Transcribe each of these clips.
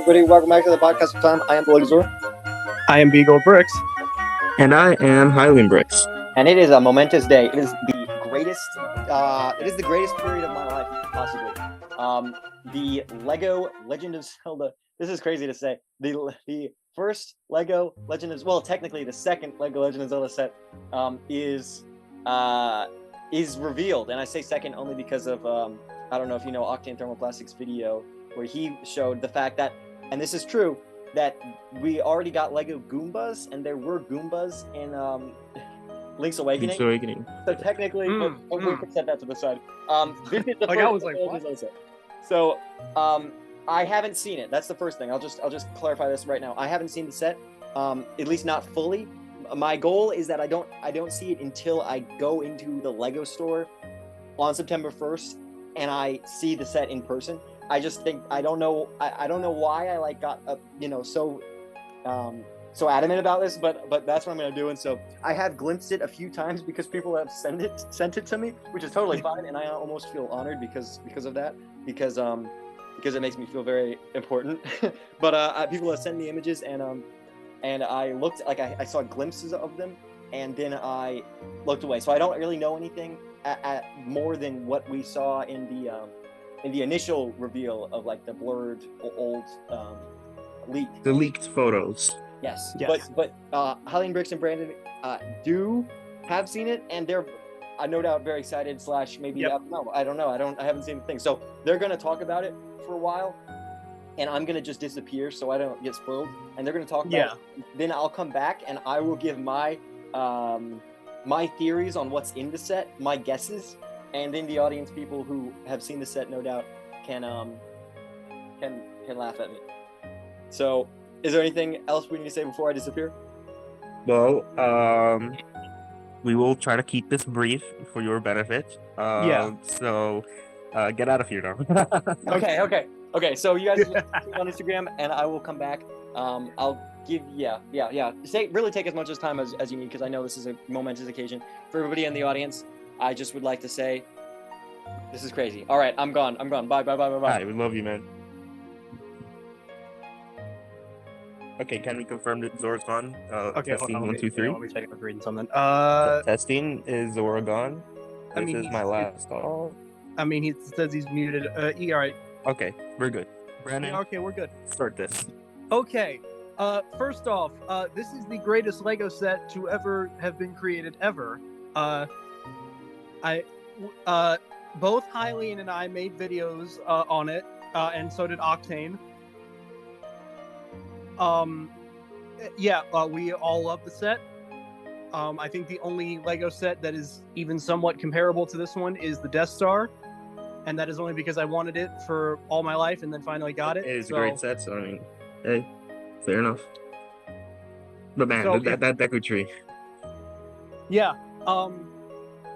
everybody? Welcome back to the podcast of time. I am LEGO Zora, I am BgoldBricks. And I am Hylian Bricks. and it is a momentous day. It is the greatest. It is the greatest period of my life, possibly. The Lego Legend of Zelda. This is crazy to say. The first Lego Legend of, well, technically the second Lego Legend of Zelda set is revealed, and I say second only because of I don't know if you know Octane Thermoplastics video where he showed the fact that, and this is true, that we already got Lego Goombas, and there were Goombas in Link's Awakening. So technically, we can set that to the side. This is the Like, first I was like, what? set. So I haven't seen it. That's the first thing. I'll just clarify this right now. I haven't seen the set, at least not fully. My goal is that I don't see it until I go into the Lego store on September 1st and I see the set in person. I just think I don't know why I like got so adamant about this, but that's what I'm gonna do. And so I have glimpsed it a few times because people have sent it to me, which is totally fine, and I almost feel honored because of that, because it makes me feel very important. But people have sent me images, and I looked, like I saw glimpses of them, and then I looked away. So I don't really know anything at more than what we saw in the initial reveal of like the blurred old leak. The leaked photos. Yes. Yes. But Hylian Bricks and Brandon do have seen it, and they're no doubt very excited. / maybe Yep. I don't know. I haven't seen the thing. So they're gonna talk about it for a while, and I'm gonna just disappear so I don't get spoiled. And they're gonna talk about it. Then I'll come back and I will give my my theories on what's in the set, my guesses, and then the audience, people who have seen the set, no doubt can laugh at me. So, is there anything else we need to say before I disappear? Well, we will try to keep this brief for your benefit. So, get out of here now. Okay. So you guys on Instagram, and I will come back. I'll give really take as much time as you need, because I know this is a momentous occasion for everybody in the audience. I just would like to say, this is crazy. All right, I'm gone. Bye. Hi, we love you, man. Okay, can we confirm that Zora's gone? Okay, testing, hold on. 1, 2, 3. Let me check if I'm reading something. Testing, is Zora gone? I This mean, is my last call. I mean, he says he's muted. All right. Okay, we're good. Brandon, Yeah, okay, we're good. start this. Okay. First off, this is the greatest Lego set to ever have been created ever. Both Hylian and I made videos on it, and so did Octane. We all love the set. I think the only Lego set that is even somewhat comparable to this one is the Death Star, and that is only because I wanted it for all my life and then finally got it. It is a great set, so I mean, hey, fair enough. But man, So that Deku tree. Yeah,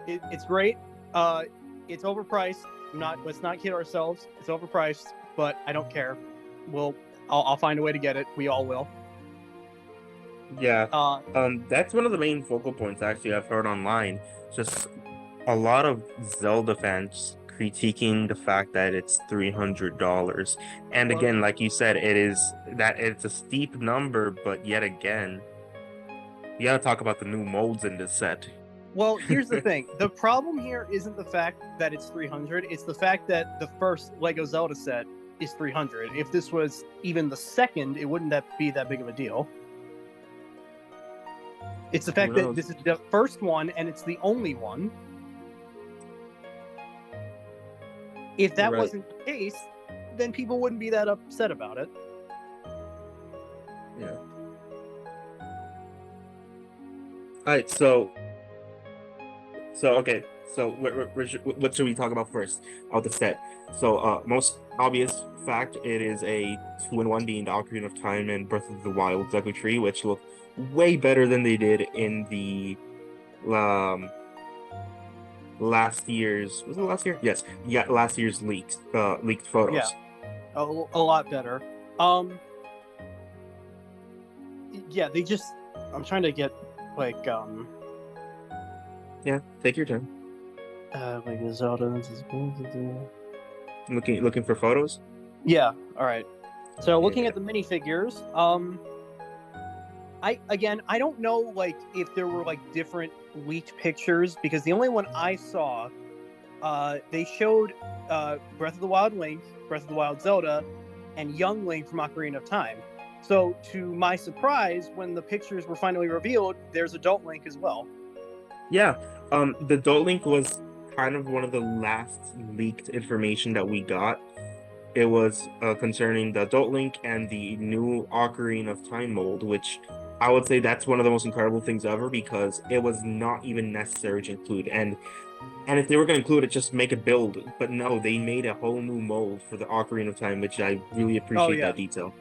it's great. It's overpriced. Let's not kid ourselves. It's overpriced, but I don't care. I'll find a way to get it. We all will. Yeah. That's one of the main focal points actually I've heard online. Just a lot of Zelda fans critiquing the fact that it's $300. And again, like you said, it's a steep number, but yet again, you gotta talk about the new molds in this set. Well, here's the thing. The problem here isn't the fact that it's $300. It's the fact that the first Lego Zelda set is $300. If this was even the second, it wouldn't be that big of a deal. It's the fact that this is the first one and it's the only one. If that wasn't the case, then people wouldn't be that upset about it. Yeah. All right, so okay. So what should we talk about first? About the set. So most obvious fact, it is a 2-in-1, being the Ocarina of Time and Breath of the Wild Deku Tree, which look way better than they did in the last year's. Was it last year? Yes. Yeah, last year's leaked photos. Yeah, a lot better. Yeah, they just. I'm trying to get like Yeah, take your time. Like Zelda. Looking for photos. Yeah. All right. So looking at the minifigures, I don't know like if there were like different leaked pictures because the only one I saw, they showed Breath of the Wild Link, Breath of the Wild Zelda, and young Link from Ocarina of Time. So to my surprise, when the pictures were finally revealed, there's adult Link as well. Yeah, the adult Link was kind of one of the last leaked information that we got. It was concerning the adult Link and the new Ocarina of Time mold, which I would say that's one of the most incredible things ever because it was not even necessary to include. And if they were going to include it, just make a build. But no, they made a whole new mold for the Ocarina of Time, which I really appreciate that detail.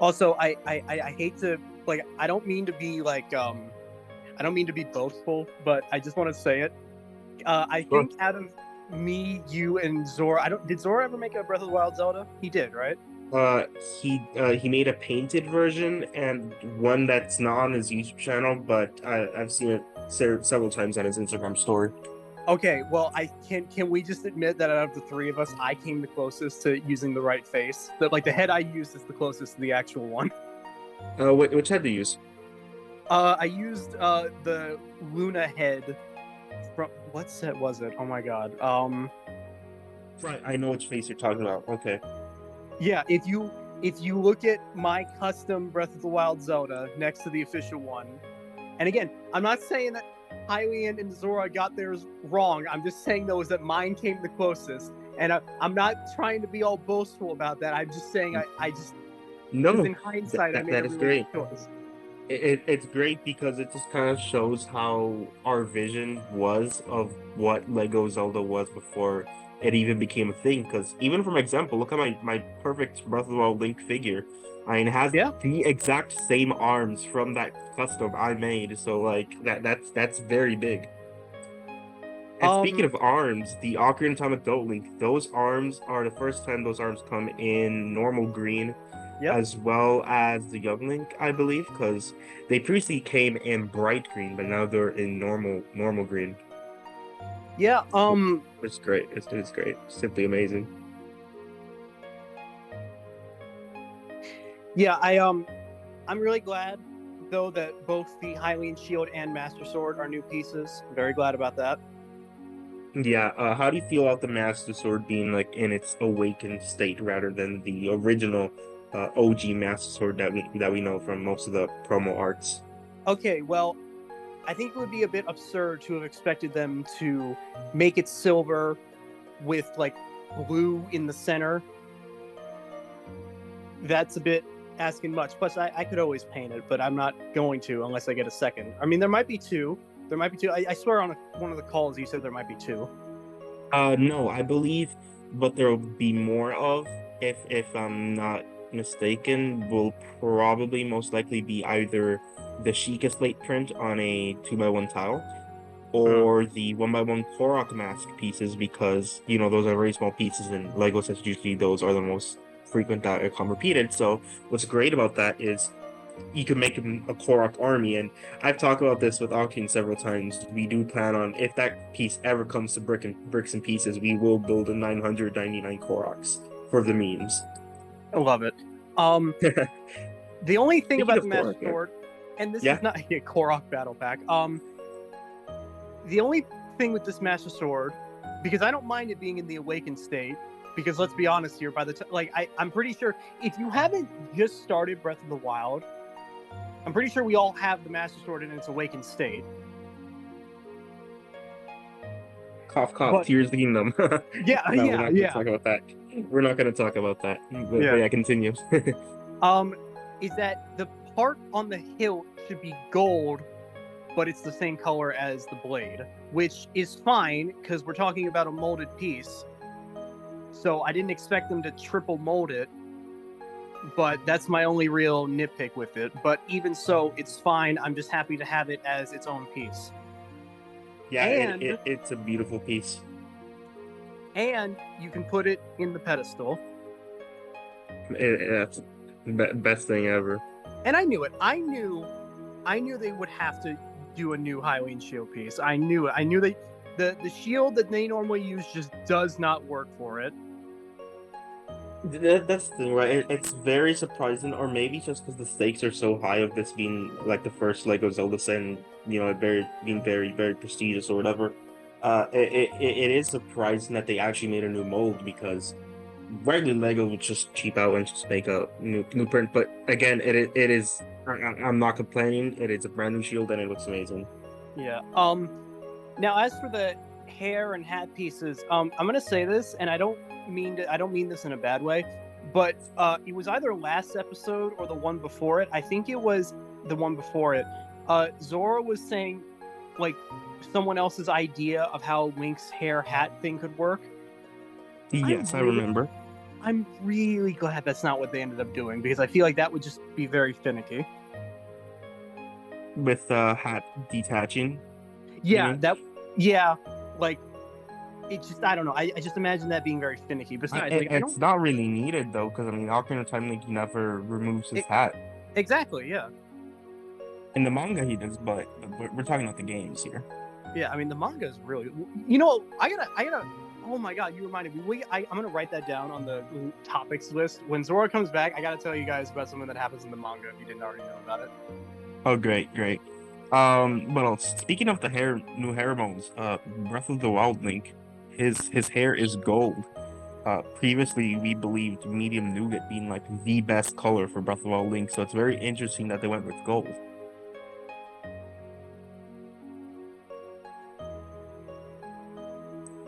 Also, I hate to like I don't mean to be like I don't mean to be boastful, but I just want to say it. I think out of me, you, and Zora, did Zora ever make a Breath of the Wild Zelda? He did, right? He made a painted version and one that's not on his YouTube channel, but I've seen it several times on his Instagram story. Okay, well, can we just admit that out of the three of us, I came the closest to using the right face? That like the head I used is the closest to the actual one. Which head do you use? I used the Luna head from what set was it? Oh my god. Right, I know which face you're talking about. Okay. Yeah, if you look at my custom Breath of the Wild Zelda next to the official one, and again, I'm not saying that Hylian and Zora got theirs wrong. I'm just saying though is that mine came the closest, and I'm not trying to be all boastful about that. I'm just saying I just no. In hindsight, I made that a is really great. good choice. It's great because it just kind of shows how our vision was of what LEGO Zelda was before it even became a thing. Because even from example, look at my perfect Breath of the Wild Link figure. I mean, it has the exact same arms from that custom I made. So like that's very big. And speaking of arms, the Ocarina of Time Adult Link, those arms are the first time those arms come in normal green. As well as the Young Link, I believe, because they previously came in bright green, but now they're in normal green. Yeah, It's great. It's great. Simply amazing. Yeah, I'm really glad though that both the Hylian Shield and Master Sword are new pieces. I'm very glad about that. Yeah, how do you feel about the Master Sword being like in its awakened state rather than the original OG Master Sword that we know from most of the promo arts? Okay, well, I think it would be a bit absurd to have expected them to make it silver with like blue in the center. That's a bit asking much. Plus, I could always paint it, but I'm not going to unless I get a second. I mean, there might be two. I swear on one of the calls you said there might be two. No, I believe what there will be more of, if I'm not mistaken, will probably most likely be either the Sheikah slate print on a 2x1 tile, or the 1x1 Korok mask pieces, because those are very small pieces, and Lego sets usually those are the most frequent that come repeated. So what's great about that is you can make him a Korok army, and I've talked about this with Akin several times. We do plan on, if that piece ever comes to bricks and pieces, we will build a 999 Koroks for the memes. I love it. The only thing about the Master Sword, and this is not a Korok battle pack. The only thing with this Master Sword, because I don't mind it being in the awakened state, because let's be honest here, by the time, I'm pretty sure if you haven't just started Breath of the Wild, I'm pretty sure we all have the Master Sword in its awakened state. Cough, cough, Tears of the Kingdom. Yeah, no, we're not going to talk about that. We're not going to talk about that. But yeah, continue. Is that the part on the hilt should be gold, but it's the same color as the blade, which is fine because we're talking about a molded piece. So I didn't expect them to triple mold it, but that's my only real nitpick with it. But even so, it's fine. I'm just happy to have it as its own piece. Yeah, and it's a beautiful piece. And you can put it in the pedestal. That's the best thing ever. And I knew it. I knew they would have to do a new Hylian shield piece. I knew it. I knew the shield that they normally use just does not work for it. That's the thing, right? It's very surprising, or maybe just because the stakes are so high of this being like the first Lego Zelda set, and being very very prestigious or whatever. It is surprising that they actually made a new mold because regular Lego would just cheap out and just make a new print. But again, it is. I'm not complaining. It is a brand new shield and it looks amazing. Yeah. Now, as for the hair and hat pieces, I'm gonna say this, and I don't mean this in a bad way, but it was either last episode or the one before it. I think it was the one before it. Zora was saying, like, someone else's idea of how Link's hair hat thing could work. Yes, I remember. I'm really glad that's not what they ended up doing, because I feel like that would just be very finicky. With hat detaching. Yeah, yeah, like, it just, I don't know. I just imagine that being very finicky. Besides, it's not really needed though, because I mean, Ocarina of Time Link never removes his hat. Exactly, yeah. In the manga, he does, but we're talking about the games here. Yeah, I mean, the manga is really. You know, I gotta. Oh my god, you reminded me. I'm gonna write that down on the topics list. When Zora comes back, I gotta tell you guys about something that happens in the manga if you didn't already know about it. Oh, great. What else? Speaking of the new hair molds, Breath of the Wild Link, his hair is gold. Previously we believed medium nougat being like the best color for Breath of the Wild Link, so it's very interesting that they went with gold.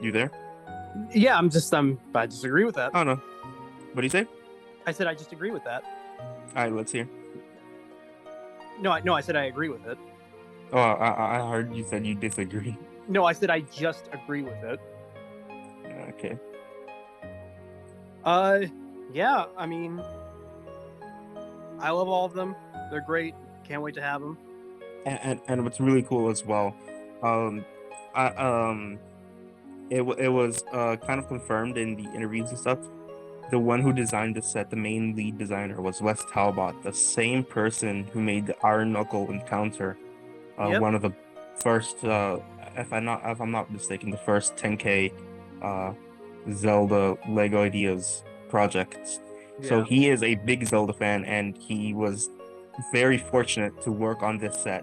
You there? Yeah, I disagree with that. Oh no. What do you say? I said I just agree with that. All right, let's hear. No, I said I agree with it. Oh, I heard you said you disagree. No, I said I just agree with it. Okay. Yeah, I mean, I love all of them. They're great. Can't wait to have them. And what's really cool as well, it was kind of confirmed in the interviews and stuff. The one who designed the set, the main lead designer, was Wes Talbot, the same person who made the Iron Knuckle Encounter, one of the first, if I'm not mistaken, the first 10K Zelda Lego Ideas projects. Yeah. So he is a big Zelda fan, and he was very fortunate to work on this set,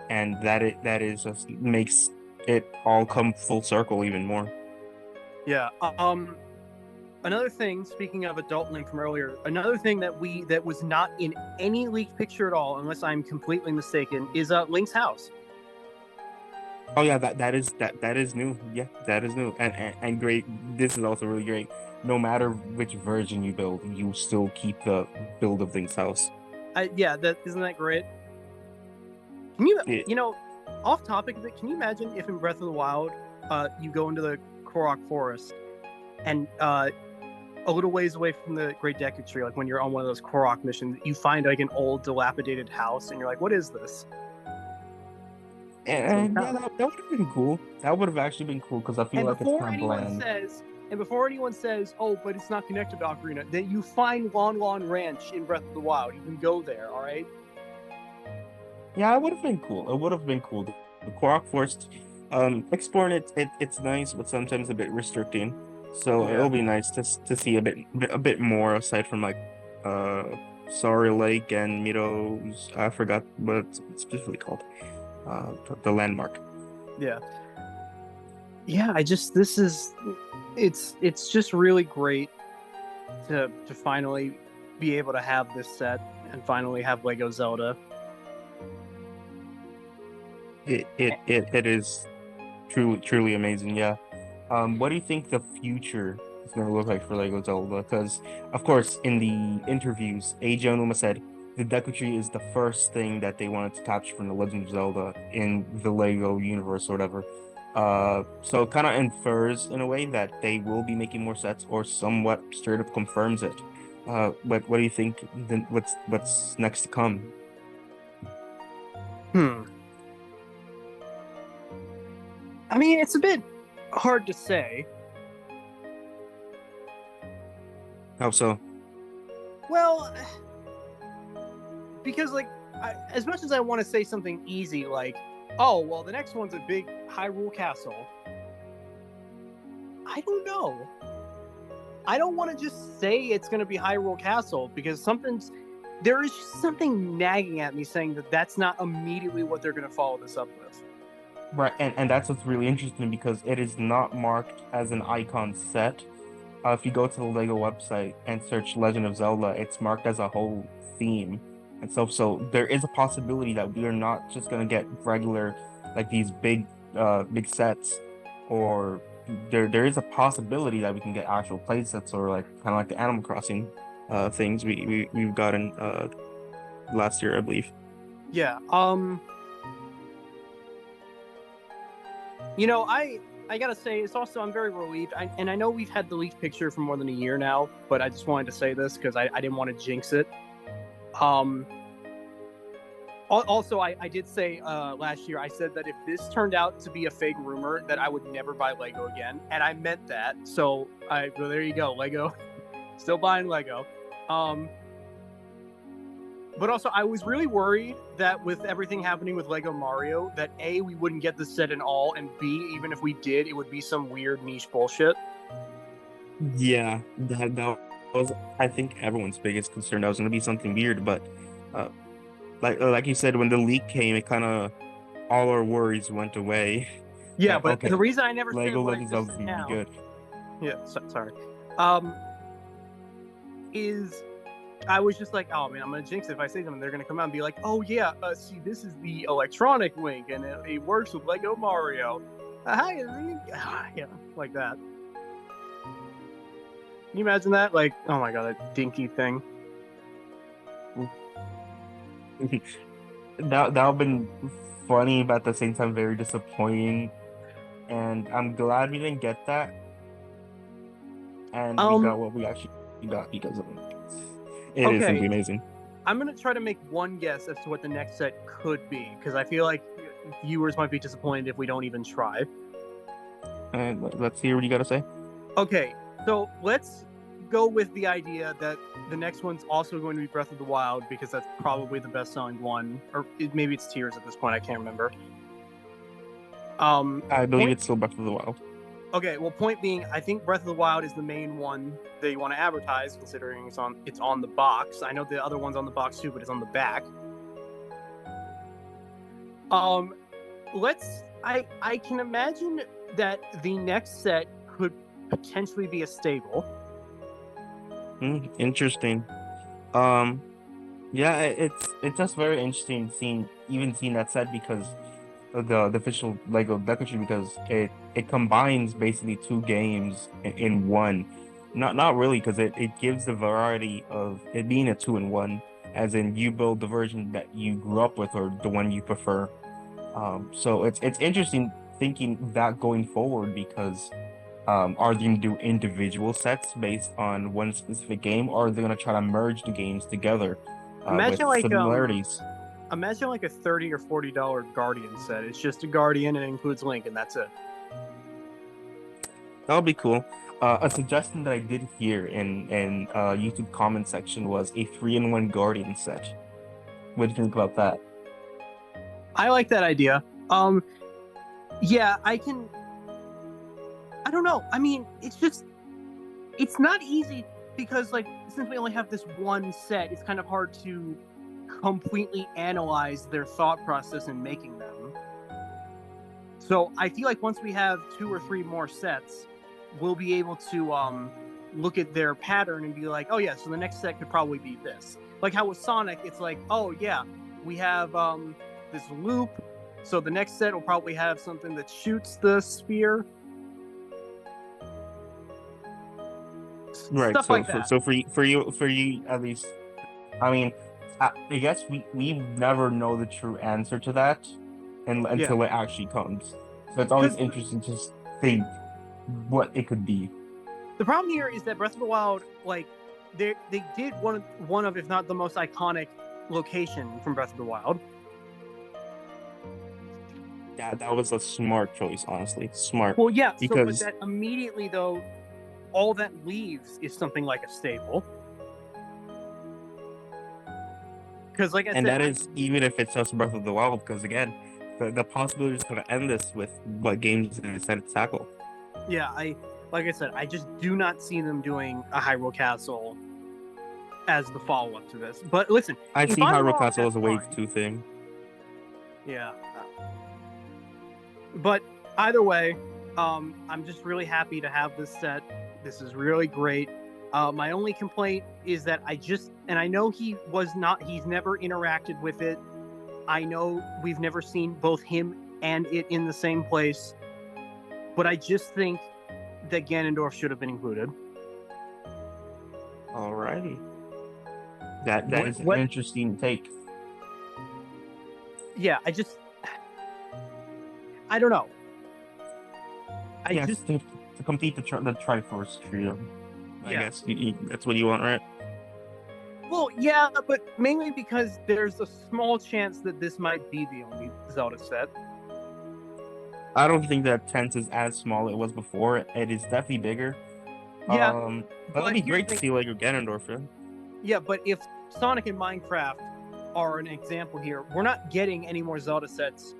and that is just makes it all come full circle even more. Yeah. Another thing, speaking of Adult Link from earlier, another thing that was not in any leaked picture at all, unless I'm completely mistaken, is Link's house. Oh yeah, that is new. Yeah, that is new and great. This is also really great. No matter which version you build, you still keep the build of Link's house. Yeah, isn't that great? Can you know, off topic of it, can you imagine if in Breath of the Wild, you go into the Korok Forest, and a little ways away from the Great Deku Tree, like when you're on one of those Korok missions, you find like an old dilapidated house, and you're like, "What is this?" And yeah, that would have been cool. That would have actually been cool because I feel like it's kind of bland. And before anyone says, "Oh, but it's not connected to Ocarina," then you find Lon Lon Ranch in Breath of the Wild. You can go there, all right? Yeah, it would have been cool. It would have been cool. The Korok Forest, exploring it's nice, but sometimes a bit restricting. So yeah. It'll be nice to see a bit more aside from like Sorry Lake and Miro's. I forgot what it's specifically called. The landmark. Yeah. Yeah, it's just really great to finally be able to have this set and finally have Lego Zelda. It is truly amazing, yeah. What do you think the future is going to look like for Lego Zelda? Because, of course, in the interviews, Eiji Aonuma said the Deku Tree is the first thing that they wanted to capture from the Legend of Zelda in the Lego universe or whatever. So it kind of infers in a way that they will be making more sets, or somewhat straight up confirms it. What do you think? Then what's next to come? I mean, it's a bit hard to say. How so? Well, because like, as much as I want to say something easy, like, oh, well, the next one's a big Hyrule Castle, I don't know. I don't want to just say it's going to be Hyrule Castle because there is just something nagging at me saying that that's not immediately what they're going to follow this up with. Right, and that's what's really interesting because it is not marked as an icon set. If you go to the LEGO website and search Legend of Zelda, it's marked as a whole theme. And so there is a possibility that we are not just gonna get regular, like these big sets, or there is a possibility that we can get actual play sets or like kind of like the Animal Crossing things we've gotten last year, I believe. Yeah. I gotta say, it's also, I'm very relieved. And I know we've had the leaked picture for more than a year now, but I just wanted to say this because I didn't want to jinx it. Also, I did say last year, I said that if this turned out to be a fake rumor, that I would never buy Lego again. And I meant that. So well, there you go, Lego. Still buying Lego. But also, I was really worried that with everything happening with Lego Mario, that A, we wouldn't get the set at all, and B, even if we did, it would be some weird niche bullshit. Yeah, that was, I think, everyone's biggest concern. That was going to be something weird, but like you said, when the leak came, it kind of, all our worries went away. Yeah, but okay, the reason I never Lego said Legends is going to be good. Yeah, sorry. Is I was just like, oh man, I'm gonna jinx it if I say something. They're gonna come out and be like, oh yeah, see, this is the electronic link, and it works with Lego Mario. Yeah, like that. Can you imagine that? Like, oh my god, that dinky thing. that have been funny, but at the same time very disappointing. And I'm glad we didn't get that. And we got what we actually got because of it. It is simply amazing. I'm going to try to make one guess as to what the next set could be, because I feel like viewers might be disappointed if we don't even try. And let's hear what you got to say. Okay, so let's go with the idea that the next one's also going to be Breath of the Wild, because that's probably the best-selling one. Or maybe it's Tears at this point, I can't remember. I believe it's still Breath of the Wild. Okay, well, point being, I think Breath of the Wild is the main one that you want to advertise, considering it's on the box. I know the other one's on the box too, but it's on the back. I can imagine that the next set could potentially be a stable. Interesting. Yeah, it's just very interesting seeing that set because the official Lego Deco Tree, because it combines basically two games in one. Not really, because it gives the variety of it being a 2-in-1, as in you build the version that you grew up with or the one you prefer. So it's interesting thinking that going forward, because are they going to do individual sets based on one specific game, or are they going to try to merge the games together with similarities? Imagine like a $30 or $40 Guardian set. It's just a Guardian and it includes Link, and that's it. That would be cool. A suggestion that I did hear in YouTube comment section was a 3-in-1 Guardian set. What do you think about that? I like that idea. Yeah, I don't know. I mean, it's not easy because, like, since we only have this one set, it's kind of hard to completely analyze their thought process in making them. So I feel like once we have 2 or 3 more sets, we'll be able to look at their pattern and be like, oh yeah, so the next set could probably be this. Like how with Sonic, it's like, oh yeah, we have this loop, so the next set will probably have something that shoots the sphere. Right. Stuff like that. So for you at least, I mean, I guess we never know the true answer to that until it actually comes. So it's always interesting to think what it could be. The problem here is that Breath of the Wild, like, they did one of, if not the most iconic location from Breath of the Wild. Yeah, that was a smart choice, honestly. Smart. Well, yeah, because but that immediately, though, all that leaves is something like a stable. Because, like I said, and that is even if it's just Breath of the Wild, because again, the possibility is going to end this with what games they decide to tackle. Yeah, like I said, I just do not see them doing a Hyrule Castle as the follow-up to this. But listen, I if see I'm Hyrule wrong, Castle as that's a Wave fine. 2 thing. Yeah. But either way, I'm just really happy to have this set. This is really great. My only complaint is that I know he's never interacted with it. I know we've never seen both him and it in the same place. But I just think that Ganondorf should have been included. Alrighty. That is an interesting take. Yeah, I don't know. To complete the Triforce trio. I guess that's what you want, right? Well, yeah, but mainly because there's a small chance that this might be the only Zelda set. I don't think that tent is as small as it was before. It is definitely bigger. Yeah, but it'd be great to see like a Ganondorf. Yeah, but if Sonic and Minecraft are an example here, we're not getting any more Zelda sets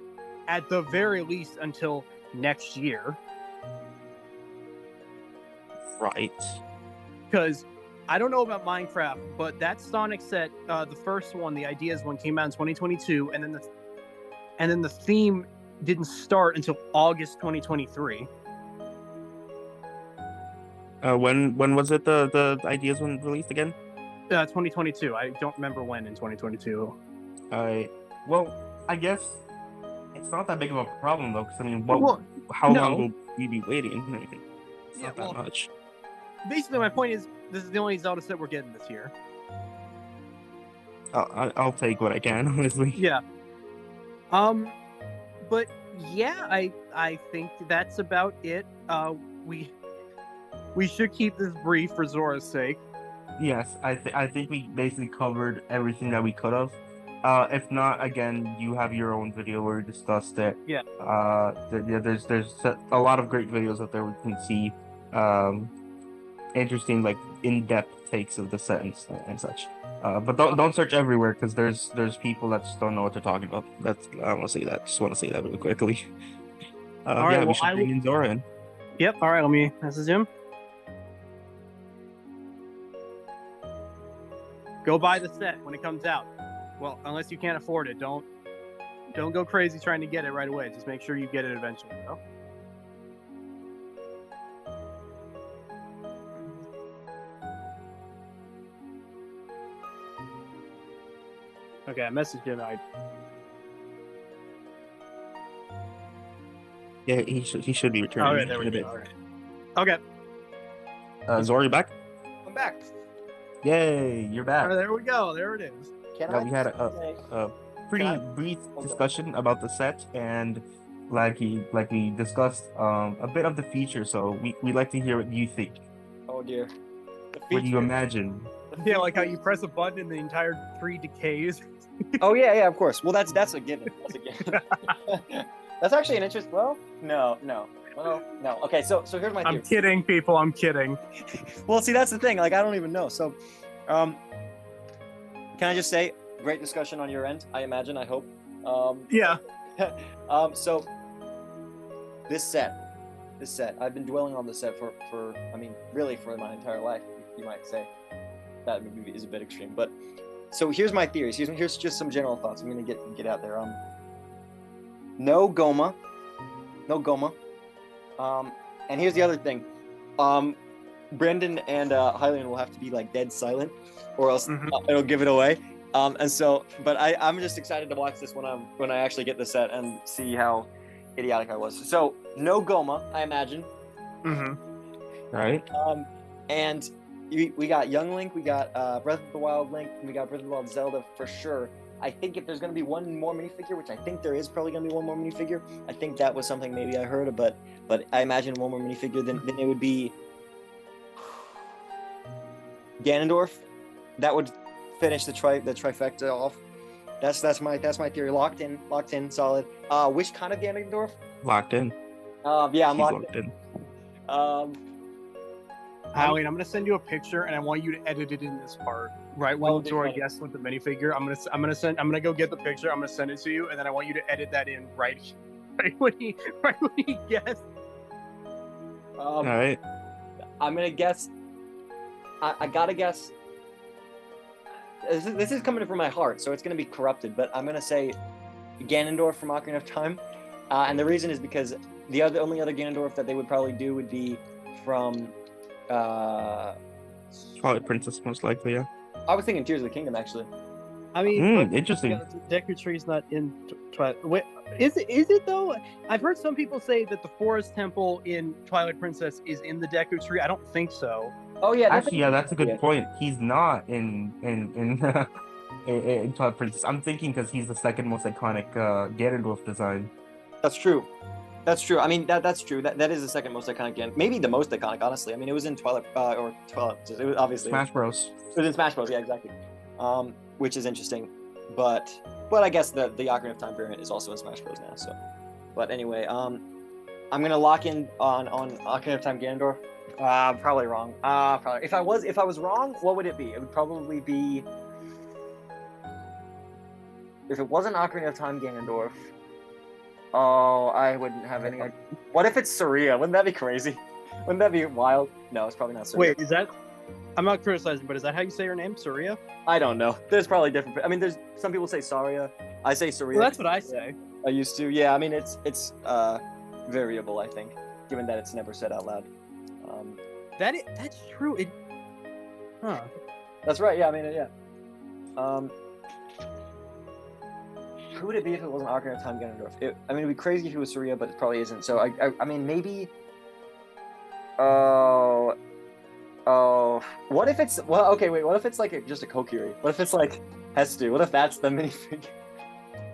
at the very least until next year. Right. Because I don't know about Minecraft, but that Sonic set, the first one, the Ideas one, came out in 2022, and then the theme didn't start until August 2023. When was it the Ideas one released again? 2022. I don't remember when in 2022. Well, I guess it's not that big of a problem though, because I mean, how long will we be waiting? It's not that much. Basically, my point is, this is the only Zelda set we're getting this year. I'll take what I can, honestly. Yeah. But yeah, I think that's about it. We should keep this brief for Zora's sake. Yes, I think we basically covered everything that we could have. If not, again, you have your own video where we discussed it. Yeah. There's a lot of great videos out there we can see. Interesting, like in-depth takes of the set and such. But don't search everywhere because there's people that just don't know what they're talking about. I want to say that. Just want to say that really quickly. All right, we should bring in Zora in. Yep. All right. Let me message him. Go buy the set when it comes out. Well, unless you can't afford it, don't go crazy trying to get it right away. Just make sure you get it eventually. You know? Okay, I messaged him. Yeah, he should be returning. All right, there we go. All right. Okay. Zora, you back? I'm back. Yay, you're back. All right, there we go. There it is. We had a pretty brief discussion about the set, and like we discussed a bit of the feature. So we'd like to hear what you think. Oh dear. What do you imagine? Yeah, like how you press a button and the entire tree decays. Oh yeah, of course. Well, that's a given. That's a given. That's actually an interest. Well, no. Well, no. Okay, so here's my theory. I'm kidding, people. I'm kidding. Well, see, that's the thing. Like, I don't even know. So, can I just say, great discussion on your end. I imagine. I hope. Yeah. So this set, I've been dwelling on this set for I mean, really for my entire life. You might say that maybe is a bit extreme, but so here's my theories. Here's just some general thoughts. I'm gonna get out there. No Goma. And here's the other thing. Brendan and Hylian will have to be like dead silent, or else it'll give it away. And so, but I'm just excited to watch this when I actually get the set and see how idiotic I was. So no Goma, I imagine. Right. And we got Young Link, we got Breath of the Wild Link, and we got Breath of the Wild Zelda for sure. I think if there's going to be one more minifigure, which I think there is probably going to be one more minifigure, I think that was something maybe I heard, but I imagine one more minifigure, then it would be Ganondorf. That would finish the trifecta off. That's my theory. Locked in, solid. Which kind of Ganondorf? Locked in. Yeah, I'm locked in. Hylian, I'm gonna send you a picture, and I want you to edit it in this part. Right when Zora guessed with the minifigure, I'm gonna go get the picture. I'm gonna send it to you, and then I want you to edit that in right when he guessed. All right. I'm gonna guess. I gotta guess. This is coming from my heart, so it's gonna be corrupted. But I'm gonna say Ganondorf from Ocarina of Time, and the reason is because the only other Ganondorf that they would probably do would be from. Twilight Princess, most likely, yeah. I was thinking Tears of the Kingdom, actually. I mean, interesting. Deku Tree's not in Twilight. Wait, is it though? I've heard some people say that the Forest Temple in Twilight Princess is in the Deku Tree. I don't think so. Oh yeah, actually, yeah, that's a good point. He's not in Twilight Princess. I'm thinking because he's the second most iconic Ganondorf design. That's true. That's true. I mean, that's true. That is the second most iconic game. Maybe the most iconic, honestly. I mean, it was in Twilight. It was obviously Smash Bros. It was in Smash Bros. Yeah, exactly. Which is interesting, but I guess the Ocarina of Time variant is also in Smash Bros. Now. So, but anyway, I'm gonna lock in on Ocarina of Time Ganondorf. Probably wrong. Probably. If I was wrong, what would it be? It would probably be if it wasn't Ocarina of Time Ganondorf. Oh, I wouldn't have any. What if it's Saria? Wouldn't that be crazy? Wouldn't that be wild? No, it's probably not Saria. Wait, is that? I'm not criticizing, but is that how you say her name, Saria? I don't know. There's probably different. I mean, there's some people say Saria. I say Saria. Well, that's what I say. I used to. Yeah, I mean, it's variable. I think, given that it's never said out loud. That's true. Huh. That's right. Yeah, I mean, yeah. Who would it be if it wasn't Ocarina of Time Ganondorf? I mean, it'd be crazy if it was Saria, but it probably isn't. So I mean, maybe. Oh. What if it's okay? Wait. What if it's like just a Kokiri? What if it's like Hestu? What if that's the minifigure?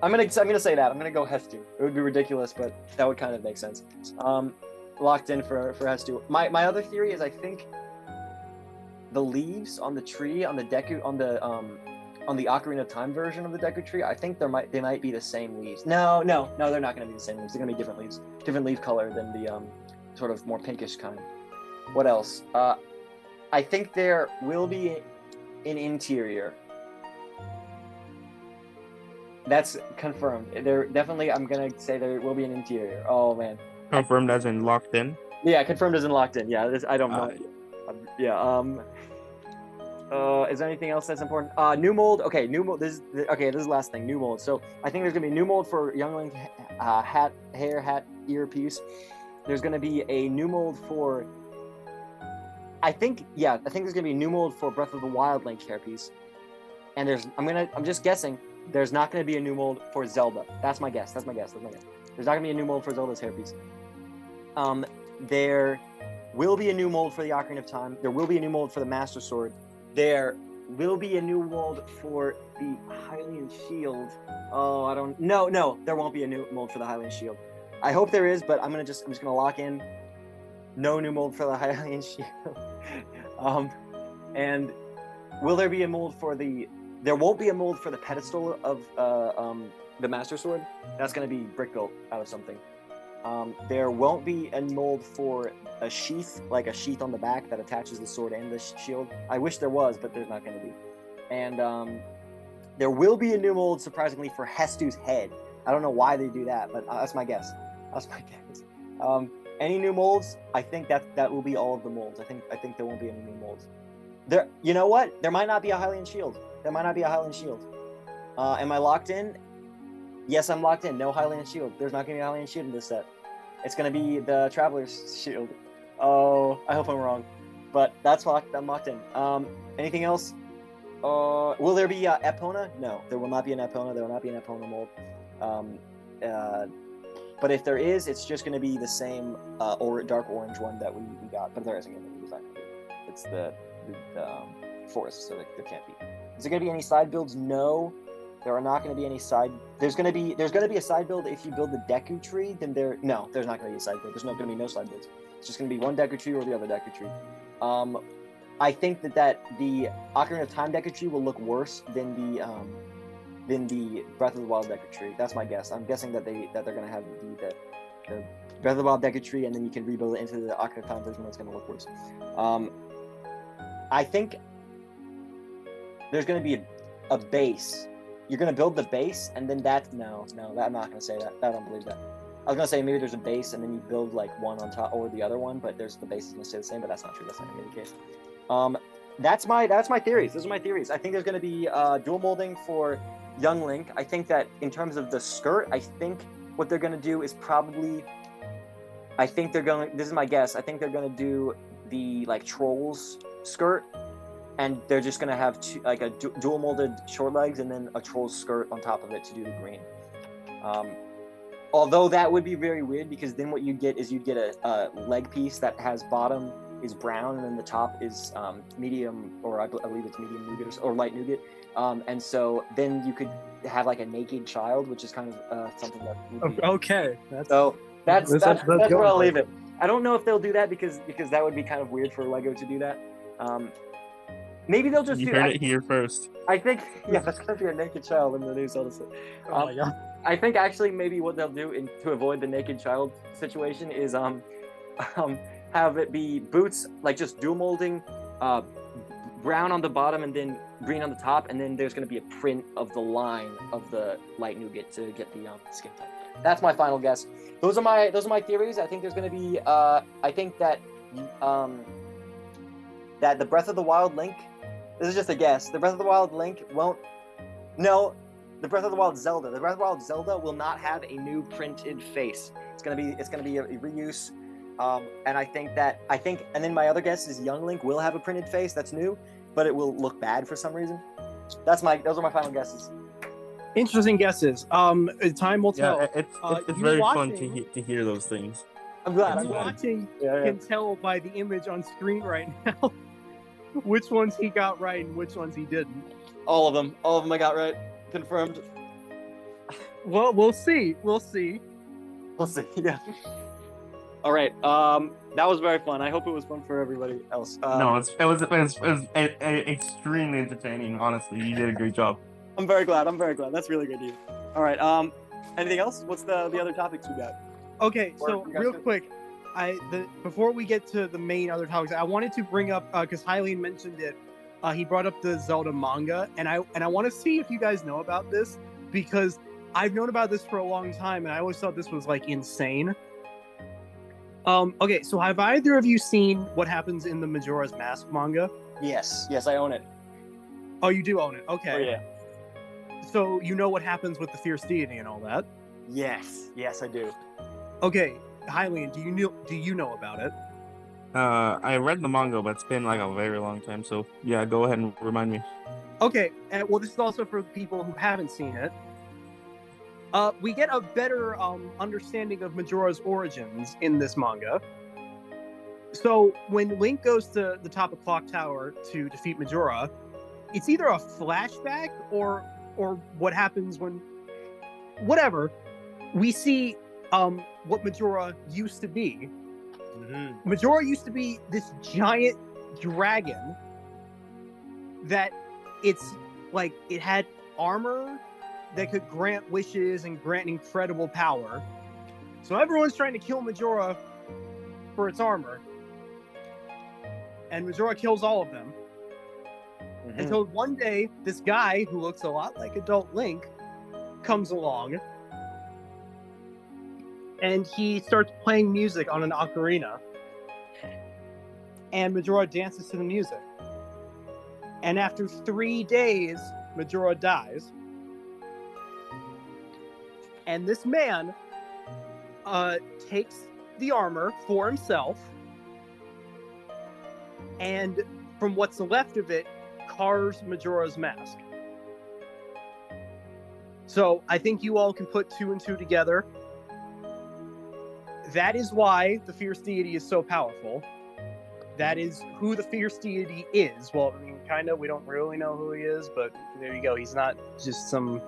I'm gonna say that. I'm gonna go Hestu. It would be ridiculous, but that would kind of make sense. Locked in for Hestu. My other theory is I think the leaves on the tree on the Deku on the Ocarina of Time version of the Deku Tree, I think they might be the same leaves. No, they're not going to be the same leaves. They're going to be different leaves, different leaf color than the sort of more pinkish kind. What else? I think there will be an interior. That's confirmed. There definitely. I'm going to say there will be an interior. Oh man. Confirmed as in locked in. Yeah, confirmed as in locked in. Yeah, I don't know. Yeah. Is there anything else that's important? New mold. Okay, new mold. This is the last thing. New mold. So I think there's gonna be a new mold for Young Link hat, earpiece. There's gonna be a new mold for. I think there's gonna be a new mold for Breath of the Wild Link hairpiece. And I'm just guessing. There's not gonna be a new mold for Zelda. That's my guess. There's not gonna be a new mold for Zelda's hairpiece. There will be a new mold for the Ocarina of Time. There will be a new mold for the Master Sword. There will be a new mold for the Hylian Shield. Oh, No, there won't be a new mold for the Hylian Shield. I hope there is, but I'm just gonna lock in. No new mold for the Hylian Shield. And will there be a mold for the? There won't be a mold for the pedestal of the Master Sword. That's gonna be brick built out of something. There won't be a mold for a sheath, like a sheath on the back that attaches the sword and the shield. I wish there was, but there's not going to be. And there will be a new mold, surprisingly, for Hestu's head. I don't know why they do that, but that's my guess. Any new molds? I think that will be all of the molds. I think there won't be any new molds. There, you know what? There might not be a Hylian Shield. Am I locked in? Yes, I'm locked in. No Hylian Shield. There's not going to be a Hylian Shield in this set. It's going to be the Traveler's Shield. Oh, I hope I'm wrong. But that's locked. I'm locked in. Anything else? Will there be Epona? No, there will not be an Epona. There will not be an Epona mold. But if there is, it's just going to be the same dark orange one that we got. But there isn't going to be. It's the forest, so there can't be. Is there going to be any side builds? No. There are not going to be any side. There's going to be a side build if you build the Deku Tree. Then there's not going to be a side build. There's not going to be no side builds. It's just going to be one Deku Tree or the other Deku Tree. I think that the Ocarina of Time Deku Tree will look worse than the Breath of the Wild Deku Tree. That's my guess. I'm guessing that they're going to have the Breath of the Wild Deku Tree, and then you can rebuild it into the Ocarina of Time version. That's going to look worse. I think there's going to be a base. You're going to build the base, and then I'm not going to say that. I don't believe that. I was gonna say maybe there's a base and then you build like one on top or the other one, but the base is gonna stay the same. But that's not true. That's not gonna be the case. That's my theories. Those are my theories. I think there's gonna be dual molding for young Link. I think that in terms of the skirt, I think what they're gonna do is probably. This is my guess. I think they're gonna do the like trolls skirt, and they're just gonna have a dual molded short legs and then a troll's skirt on top of it to do the green. Although that would be very weird because then what you'd get a leg piece that has bottom is brown and then the top is medium, or I believe it's medium nougat or light nougat. And so then you could have like a naked child, which is kind of something that would be... Okay. That's where I'll leave it. I don't know if they'll do that because that would be kind of weird for LEGO to do that. Maybe they'll just You heard it here first. I think, yeah, that's going to be a naked child in the new Zelda set. Oh my God. I think actually maybe what they'll do to avoid the naked child situation is have it be boots, like just dual molding, brown on the bottom and then green on the top, and then there's going to be a print of the line of the light nougat to get the skin tone. That's my final guess. Those are my theories. I think there's going to be I think that that the Breath of the Wild Link. This is just a guess. The Breath of the Wild Link won't. No, the Breath of the Wild Zelda. The Breath of the Wild Zelda will not have a new printed face. It's gonna be a reuse. And I think, and then my other guess is Young Link will have a printed face that's new, but it will look bad for some reason. Those are my final guesses. Interesting guesses. Time will tell. Yeah, it's very fun to hear those things. I'm glad. You watching can tell by the image on screen right now which ones he got right and which ones he didn't. All of them I got right. Confirmed. Well, we'll see. Yeah. All right. That was very fun. I hope it was fun for everybody else. No, it was extremely entertaining. Honestly, you did a great job. I'm very glad. That's really good to hear. All right. Anything else? What's the other topics we got? Okay. So real quick, before we get to the main other topics, I wanted to bring up because Hylian mentioned it. He brought up the Zelda manga, and I want to see if you guys know about this because I've known about this for a long time, and I always thought this was like insane. Okay, so have either of you seen what happens in the Majora's Mask manga? Yes, I own it. Oh, you do own it. Okay. Oh yeah. So you know what happens with the fierce deity and all that? Yes, I do. Okay, Hylian, do you know about it? I read the manga, but it's been like a very long time. So yeah, go ahead and remind me. Okay, well, this is also for people who haven't seen it. We get a better understanding of Majora's origins in this manga. So when Link goes to the top of Clock Tower to defeat Majora, it's either a flashback or what happens when, whatever, we see what Majora used to be. Mm-hmm. Majora used to be this giant dragon that it's like it had armor that could grant wishes and grant incredible power. So everyone's trying to kill Majora for its armor. And Majora kills all of them. Mm-hmm. Until one day, this guy who looks a lot like adult Link comes along. And he starts playing music on an ocarina. And Majora dances to the music. And after 3 days, Majora dies. And this man takes the armor for himself, and from what's left of it, carves Majora's Mask. So I think you all can put 2 and 2 together. That is why the fierce deity is so powerful. That is who the fierce deity is. Well, I mean, kind of, we don't really know who he is, but there you go. He's not just some...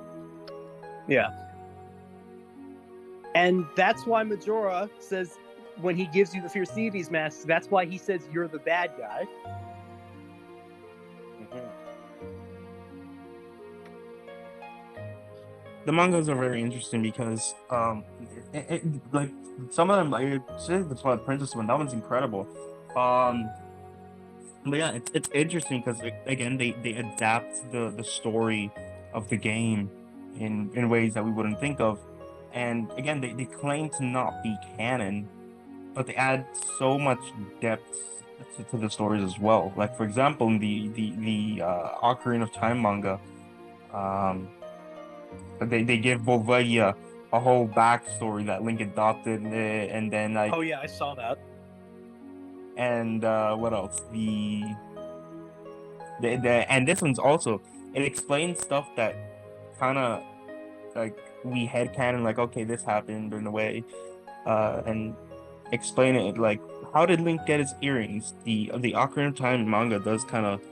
Yeah. And that's why Majora says, when he gives you the fierce deity's mask, that's why he says you're the bad guy. Mm-hmm. The mangas are very interesting because, like, some of them, like, that's why Princess one, that one's incredible. But yeah, it's interesting because, again, they adapt the story of the game in ways that we wouldn't think of. And again, they claim to not be canon, but they add so much depth to the stories as well. Like for example, in the Ocarina of Time manga, um, they give Volvagia a whole backstory that Link adopted, and then like Oh yeah, I saw that. and what else? The and this one's also, it explains stuff that kind of like we headcanon, like okay, this happened in a way, and explain it like how did Link get his earrings? The Ocarina of Time manga does kind of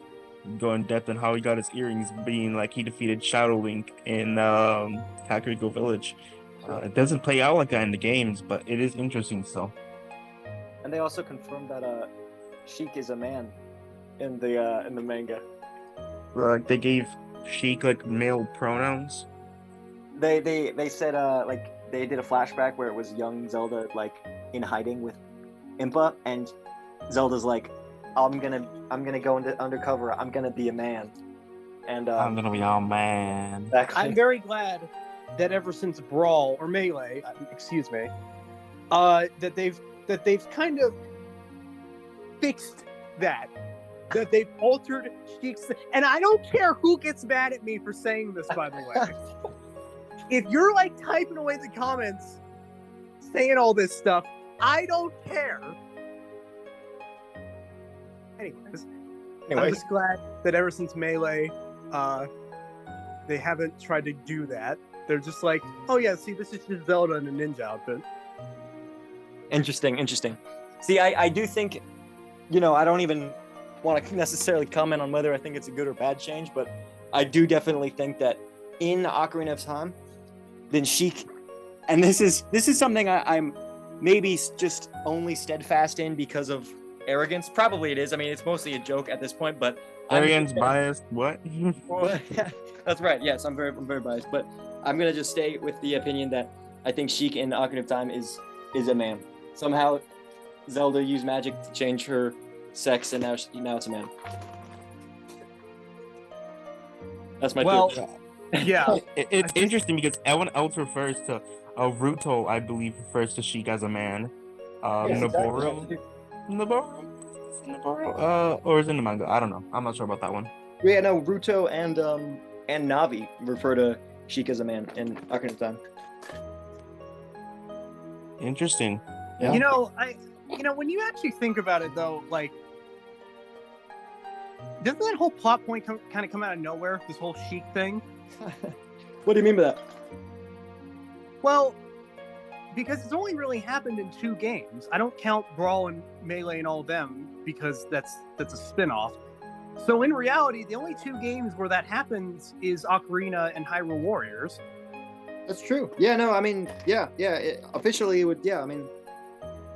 go in depth on how he got his earrings, being like he defeated Shadow Link in Kakariko Village. It doesn't play out like that in the games, but it is interesting still. And they also confirmed that Sheik is a man in the manga. Like they gave Sheik like male pronouns. They said like they did a flashback where it was young Zelda like in hiding with Impa, and Zelda's like, I'm gonna go into undercover. I'm gonna be a man. And I'm gonna be a man. Exactly. I'm very glad that ever since Brawl or Melee, excuse me, that they've kind of fixed that they've altered Sheik's. And I don't care who gets mad at me for saying this, by the way. If you're like typing away the comments saying all this stuff, I don't care. Anyways, I'm just glad that ever since Melee, they haven't tried to do that. They're just like, oh yeah, see, this is just Zelda in a ninja outfit. Interesting. See, I do think, I don't even want to necessarily comment on whether I think it's a good or bad change, but I do definitely think that in Ocarina of Time, then Sheik, and this is something I'm maybe just only steadfast in because of arrogance. Probably it is. I mean, it's mostly a joke at this point, but arrogance, biased. What? That's right. Yes, I'm very biased, but I'm gonna just stay with the opinion that I think Sheik in Ocarina of Time is a man. Somehow, Zelda used magic to change her sex, and now it's a man. That's my theory. Yeah. It's interesting because everyone else refers to Ruto, I believe, refers to Sheik as a man. Yes, Noboru, exactly. Noboru, or is it in the manga? I don't know. I'm not sure about that one. Yeah, no, Ruto and Navi refer to Sheik as a man in Ocarina of Time. Interesting. Yeah. When you actually think about it, though, like, doesn't that whole plot point kind of come out of nowhere? This whole Sheik thing. What do you mean by that? Well, because it's only really happened in 2 games. I don't count Brawl and Melee and all of them because that's a spin-off. So in reality, the only 2 games where that happens is Ocarina and Hyrule Warriors. That's true. Yeah, no, I mean, officially it would. Yeah, I mean,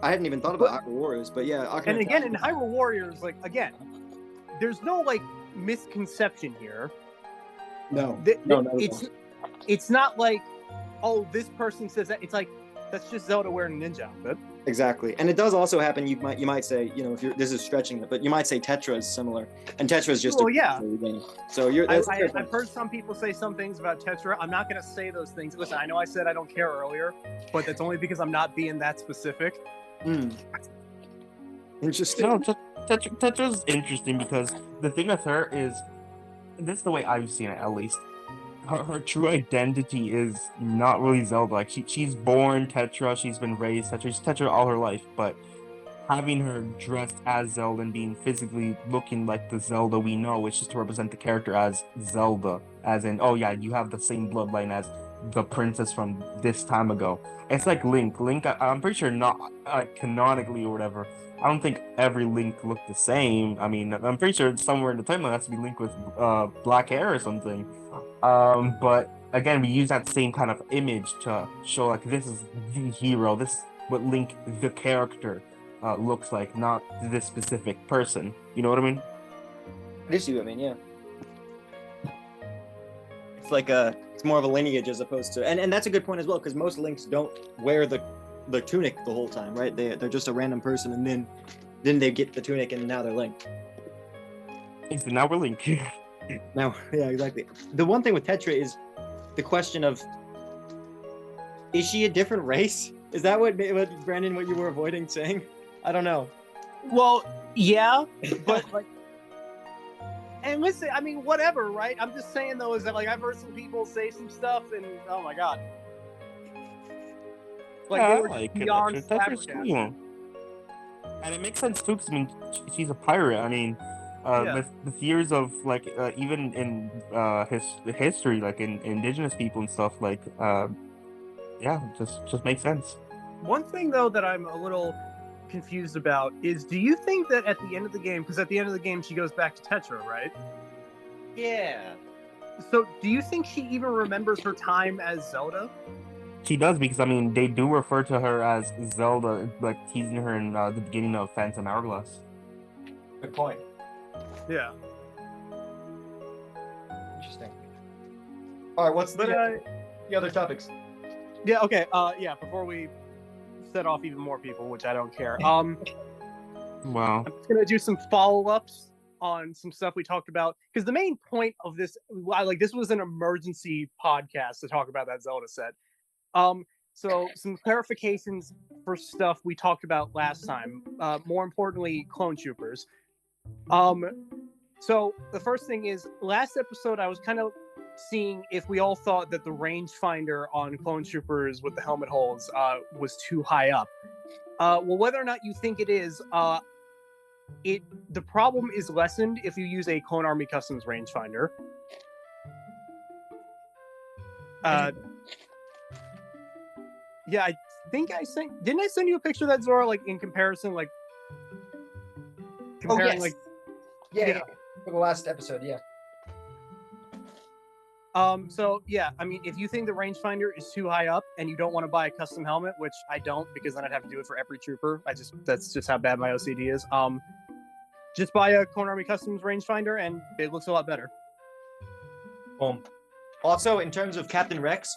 I hadn't even thought about Hyrule Warriors, but yeah. Ocarina And again, in Hyrule Warriors, like again, there's no like misconception here. No, it's not like, oh, this person says that. It's like, that's just Zelda wearing a ninja outfit. Exactly, and it does also happen. You might say, if this is stretching it, but you might say Tetra is similar, and Tetra is just game. So I've heard some people say some things about Tetra. I'm not going to say those things. Listen, I know I said I don't care earlier, but that's only because I'm not being that specific. Interesting. No, Tetra's interesting because the thing with her is, this is the way I've seen it at least. Her true identity is not really Zelda. Like she's born Tetra, she's been raised Tetra, she's Tetra all her life, but having her dressed as Zelda and being physically looking like the Zelda we know, which is to represent the character as Zelda, as in, oh yeah, you have the same bloodline as the princess from this time ago. It's like Link, I'm pretty sure not canonically or whatever, I don't think every Link looked the same. I mean, I'm pretty sure somewhere in the timeline has to be Link with black hair or something. But again, we use that same kind of image to show like this is the hero, this is what Link, the character, looks like, not this specific person. You know what I mean? I do see what I mean, yeah. It's like it's more of a lineage as opposed to, and that's a good point as well, because most Links don't wear the tunic the whole time, right? They're just a random person, and then they get the tunic, and now they're Link. So now we're Link. Now, yeah, exactly. The one thing with Tetra is the question of Is she a different race? Is that what Brandon, what you were avoiding saying? I don't know. Well, yeah, but like, and listen, I mean, whatever, right? I'm just saying though, is that like I've heard some people say some stuff, and oh my god, like Yeah, they I were like it. beyond That's her flabbergasted. cool. And it makes sense too, 'cause, I mean, she's a pirate. I mean, Yeah. with years of like, even in history, like in indigenous people and stuff, like, yeah, just makes sense. One thing though that I'm a little confused about is, do you think that at the end of the game, because at the end of the game she goes back to Tetra, right? Yeah. So do you think she even remembers her time as Zelda? She does, because I mean, they do refer to her as Zelda, like teasing her in the beginning of Phantom Hourglass. Good point. Yeah. Interesting. All right, what's the other topics? Yeah. Okay. Yeah. Before we set off even more people, which I don't care. Wow. I'm just gonna do some follow-ups on some stuff we talked about, because the main point of this, like, this was an emergency podcast to talk about that Zelda set. So some clarifications for stuff we talked about last time. More importantly, clone troopers. So the first thing is, last episode I was kind of seeing if we all thought that the rangefinder on clone troopers with the helmet holes was too high up. Well, whether or not you think it is, the problem is lessened if you use a Clone Army Customs rangefinder. Yeah, I think didn't I send you a picture of that, Zora, like in comparison, like comparing, yes. like Yeah, for the last episode, yeah. So yeah, I mean, if you think the rangefinder is too high up and you don't want to buy a custom helmet, which I don't, because then I'd have to do it for every trooper. That's just how bad my OCD is. Just buy a Clone Army Customs rangefinder and it looks a lot better. Boom. Also, in terms of Captain Rex,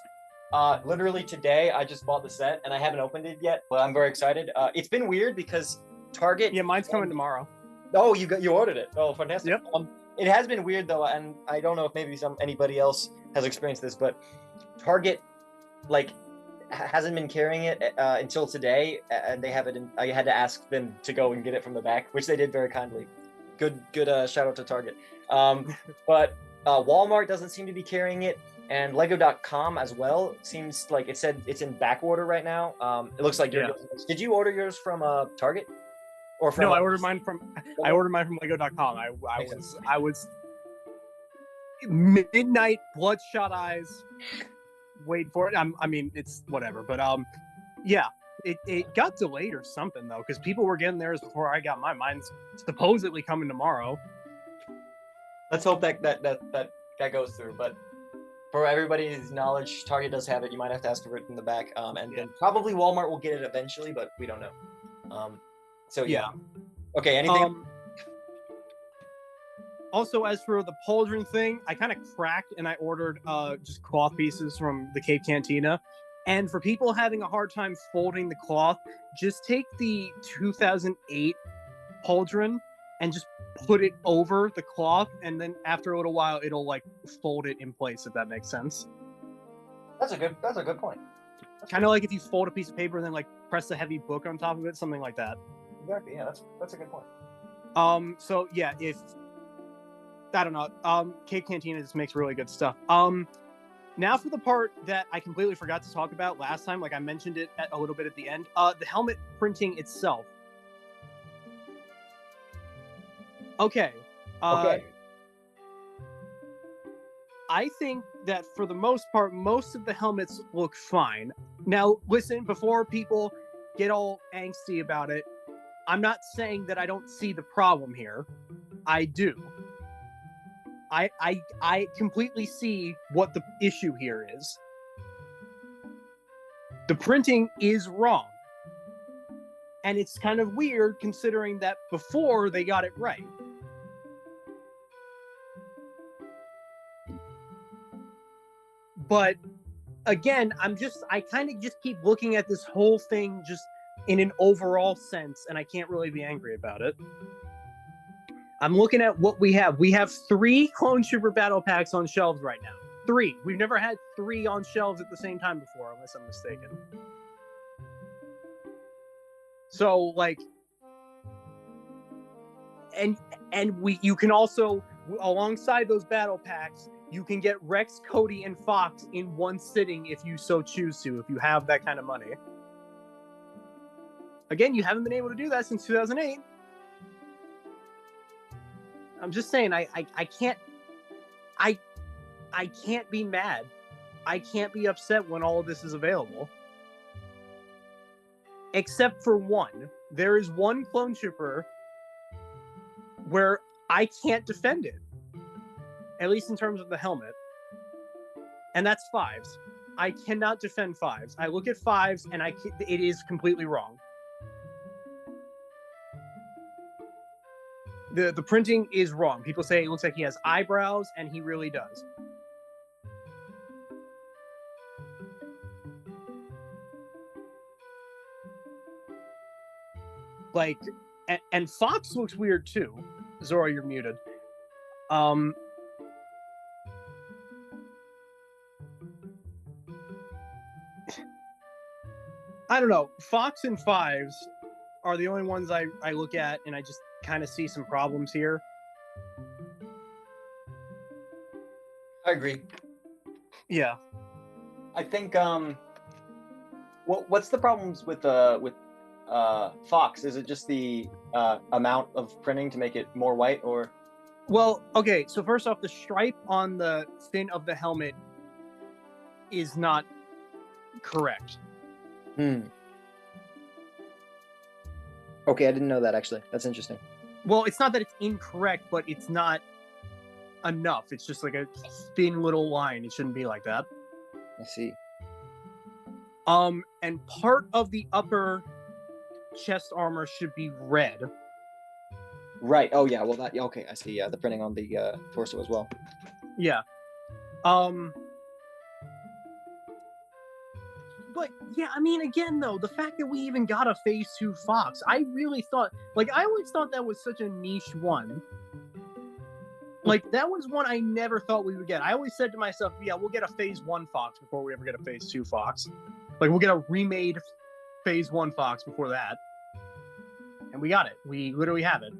literally today I just bought the set and I haven't opened it yet, but I'm very excited. It's been weird because Target. Yeah, mine's coming tomorrow. Oh, you ordered it. Oh, fantastic. Yep. It has been weird though, and I don't know if maybe anybody else has experienced this, but Target like hasn't been carrying it until today, and they have it. I had to ask them to go and get it from the back, which they did very kindly. Good shout out to Target. But Walmart doesn't seem to be carrying it, and Lego.com as well. Seems like it said it's in back order right now. It looks like did you order yours from Target? Or from, no, I ordered mine from Lego.com. I was midnight, bloodshot eyes, wait for it. I mean, it's whatever, but yeah, it got delayed or something though, because people were getting theirs before I got mine. Mine's supposedly coming tomorrow. Let's hope that goes through. But for everybody's knowledge, Target does have it. You might have to ask for it in the back, and then probably Walmart will get it eventually, but we don't know. So yeah. Okay, anything? Also, as for the pauldron thing, I kind of cracked and I ordered just cloth pieces from the Cape Cantina. And for people having a hard time folding the cloth, just take the 2008 pauldron and just put it over the cloth, and then after a little while, it'll like fold it in place, if that makes sense. That's a good point. Kind of like if you fold a piece of paper and then like press a heavy book on top of it, something like that. Exactly. Yeah, that's a good point. So yeah, if I don't know, Cape Cantina just makes really good stuff. Now for the part that I completely forgot to talk about last time, like I mentioned it a little bit at the end, the helmet printing itself. Okay. I think that for the most part, most of the helmets look fine. Now, listen, before people get all angsty about it, I'm not saying that I don't see the problem here. I do. I completely see what the issue here is. The printing is wrong. And it's kind of weird considering that before they got it right. But again, I kind of just keep looking at this whole thing just in an overall sense, and I can't really be angry about it. I'm looking at what we have. We have 3 Clone Trooper battle packs on shelves right now. 3. We've never had 3 on shelves at the same time before, unless I'm mistaken. So like, and you can also, alongside those battle packs, you can get Rex, Cody, and Fox in one sitting if you so choose to, if you have that kind of money. Again, you haven't been able to do that since 2008. I'm just saying, I can't be mad. I can't be upset when all of this is available. Except for one. There is one clone trooper where I can't defend it. At least in terms of the helmet. And that's 5s. I cannot defend 5s. I look at 5s and it is completely wrong. The printing is wrong. People say it looks like he has eyebrows, and he really does. Like, and Fox looks weird too. Zora, you're muted. I don't know. Fox and 5s are the only ones I look at, and I just kind of see some problems here. I agree. Yeah. I think what's the problems with Fox? Is it just the amount of printing to make it more white, or? Well, okay, so first off, the stripe on the fin of the helmet is not correct. Okay, I didn't know that, actually. That's interesting. Well, it's not that it's incorrect, but it's not enough. It's just like a thin little line. It shouldn't be like that. I see. And part of the upper chest armor should be red. Right. Oh, yeah. Well, that. Okay, I see. Yeah, the printing on the torso as well. Yeah. But yeah, I mean, again, though, the fact that we even got a Phase 2 Fox, I really thought, like, I always thought that was such a niche one. Like, that was one I never thought we would get. I always said to myself, yeah, we'll get a Phase 1 Fox before we ever get a Phase 2 Fox. Like, we'll get a remade Phase 1 Fox before that. And we got it. We literally have it.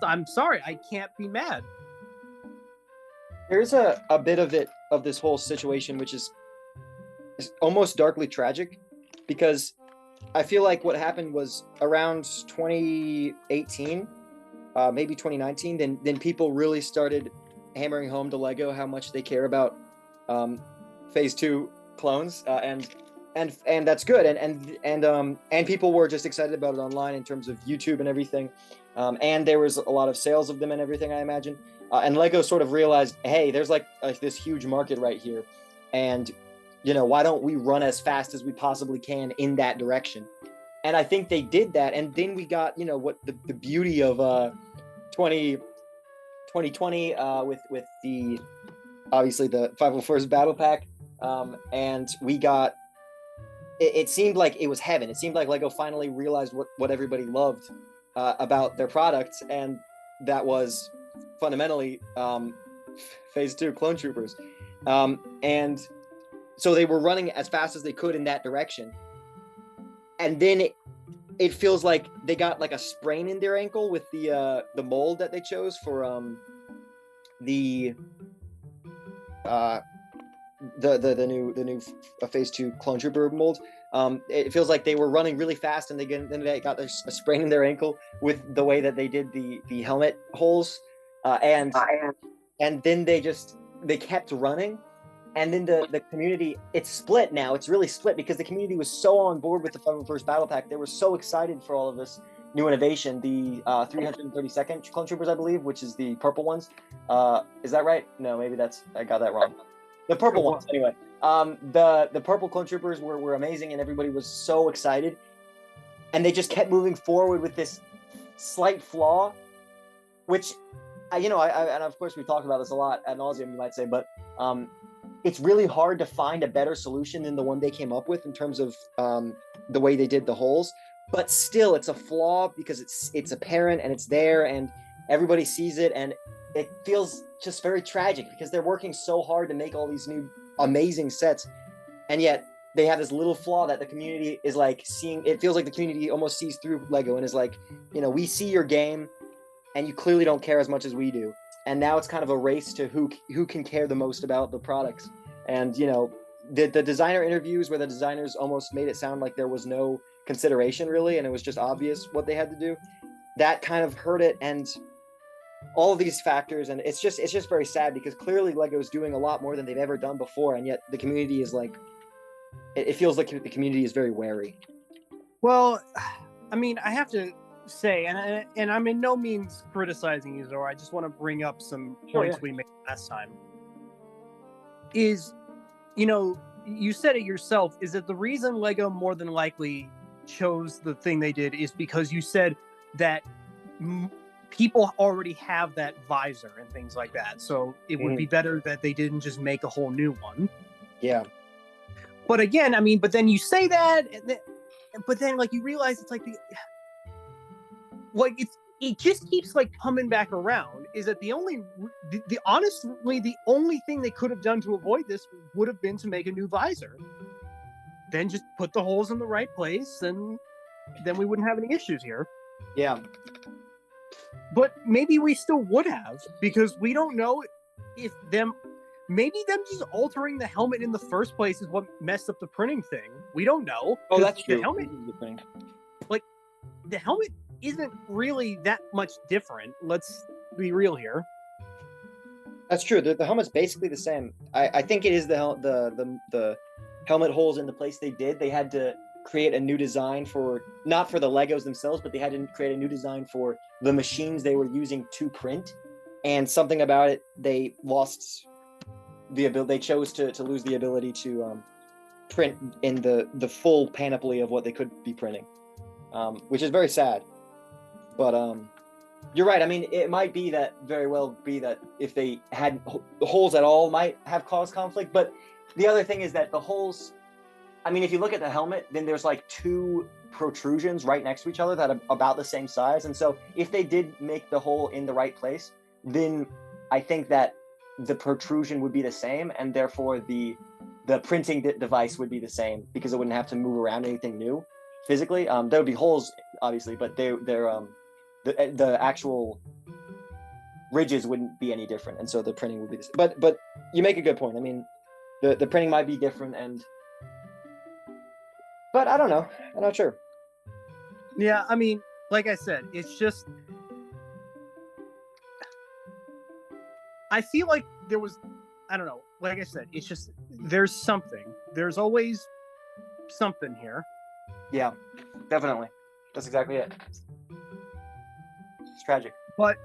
I'm sorry, I can't be mad. There's a bit of this whole situation which is almost darkly tragic, because I feel like what happened was around 2018, maybe 2019, then people really started hammering home to LEGO how much they care about Phase 2 clones, and that's good, and people were just excited about it online in terms of YouTube and everything, and there was a lot of sales of them and everything, I imagine. And LEGO sort of realized, hey, there's like this huge market right here, and why don't we run as fast as we possibly can in that direction? And I think they did that, and then we got what the beauty of 2020 with the obviously the 501st Battle Pack, and we got it seemed like it was heaven. It seemed like LEGO finally realized what everybody loved about their products, and that was fundamentally Phase 2 Clone Troopers, and so they were running as fast as they could in that direction, and then it feels like they got like a sprain in their ankle with the mold that they chose for the new Phase 2 Clone Trooper mold. It feels like they were running really fast, and then they got a sprain in their ankle with the way that they did the helmet holes, and then they kept running, and then the community, it's split now. It's really split because the community was so on board with the 501st Battle Pack. They were so excited for all of this new innovation. The 332nd Clone Troopers, I believe, which is the purple ones. Is that right? No, maybe I got that wrong. The purple ones, anyway. The purple Clone Troopers were amazing, and everybody was so excited. And they just kept moving forward with this slight flaw, which, and of course we've talked about this a lot ad nauseum, you might say, but it's really hard to find a better solution than the one they came up with in terms of the way they did the holes. But still, it's a flaw because it's apparent and it's there, and everybody sees it, and it feels just very tragic because they're working so hard to make all these new amazing sets, and yet they have this little flaw that the community is like seeing. It feels like the community almost sees through Lego and is like, we see your game, and you clearly don't care as much as we do. And now it's kind of a race to who can care the most about the products. And the designer interviews where the designers almost made it sound like there was no consideration really, and it was just obvious what they had to do. That kind of hurt it, and all of these factors, and it's just very sad because clearly Lego is doing a lot more than they've ever done before, and yet the community is like, it feels like the community is very wary. Well, I mean, I have to say, and I'm in no means criticizing you, Zora. I just want to bring up some points we made last time. Is, you said it yourself, is that the reason Lego more than likely chose the thing they did is because you said that people already have that visor and things like that, so it would be better that they didn't just make a whole new one. Yeah. But again, I mean, but then you say that, but then like you realize it's like it just keeps like coming back around. Is that honestly the only thing they could have done to avoid this would have been to make a new visor, then just put the holes in the right place, and then we wouldn't have any issues here. Yeah. But maybe we still would have, because we don't know if maybe them just altering the helmet in the first place is what messed up the printing thing. We don't know. Oh, that's true. The helmet isn't really that much different. Let's be real here. That's true. The helmet's basically the same. I think it is the helmet holes in the place they did. They had to create a new design not for the Legos themselves, but they had to create a new design for the machines they were using to print. And something about it, they lost the ability. They chose to lose the ability to print in the full panoply of what they could be printing, which is very sad. But you're right. I mean, it might be that very well be that if they had holes at all, might have caused conflict. But the other thing is that the holes, I mean, if you look at the helmet, then there's like two protrusions right next to each other that are about the same size. And so if they did make the hole in the right place, then I think that the protrusion would be the same, and therefore the printing device would be the same, because it wouldn't have to move around anything new physically. There would be holes, obviously, but they're the actual ridges wouldn't be any different, and so the printing would be the same. But you make a good point. I mean, the printing might be different, but I don't know. I'm not sure. Yeah, I mean, like I said, it's just, I feel like there was, I don't know, like I said, it's just, there's always something here. Yeah, definitely. That's exactly it. It's tragic. But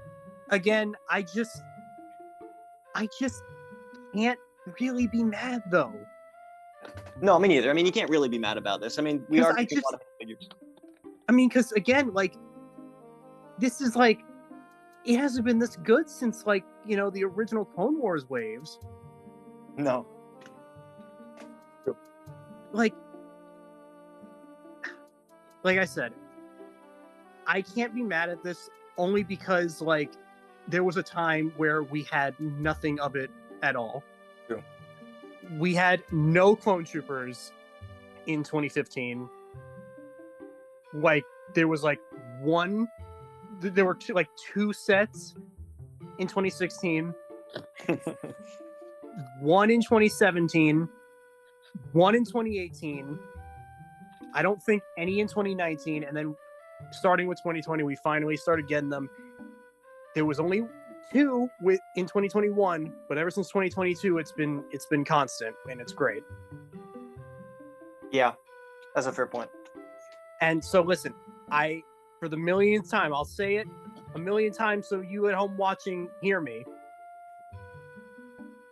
again, I just can't really be mad though. No, me neither. I mean, you can't really be mad about this. I mean, we are making a lot of figures. I mean, because again, like, this is like, it hasn't been this good since like, the original Clone Wars waves. No. Like I said, I can't be mad at this only because like there was a time where we had nothing of it at all. True. We had no Clone Troopers in 2015. Like there was like there were two sets in 2016. One in 2017, one in 2018. I don't think any in 2019, and then starting with 2020, we finally started getting them. There was only two in 2021, but ever since 2022, it's been constant, and it's great. Yeah, that's a fair point. And so, listen, for the millionth time, I'll say it a million times so you at home watching hear me.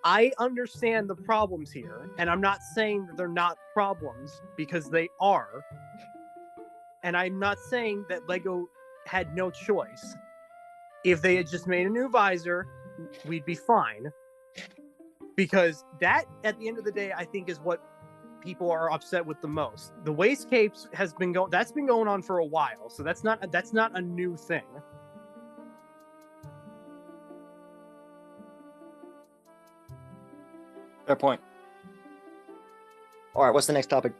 I understand the problems here, and I'm not saying that they're not problems, because they are. And I'm not saying that Lego had no choice. If they had just made a new visor, we'd be fine. Because that, at the end of the day, I think is what people are upset with the most. The wastegapes that's been going on for a while, so that's not a new thing. Fair point. All right, what's the next topic?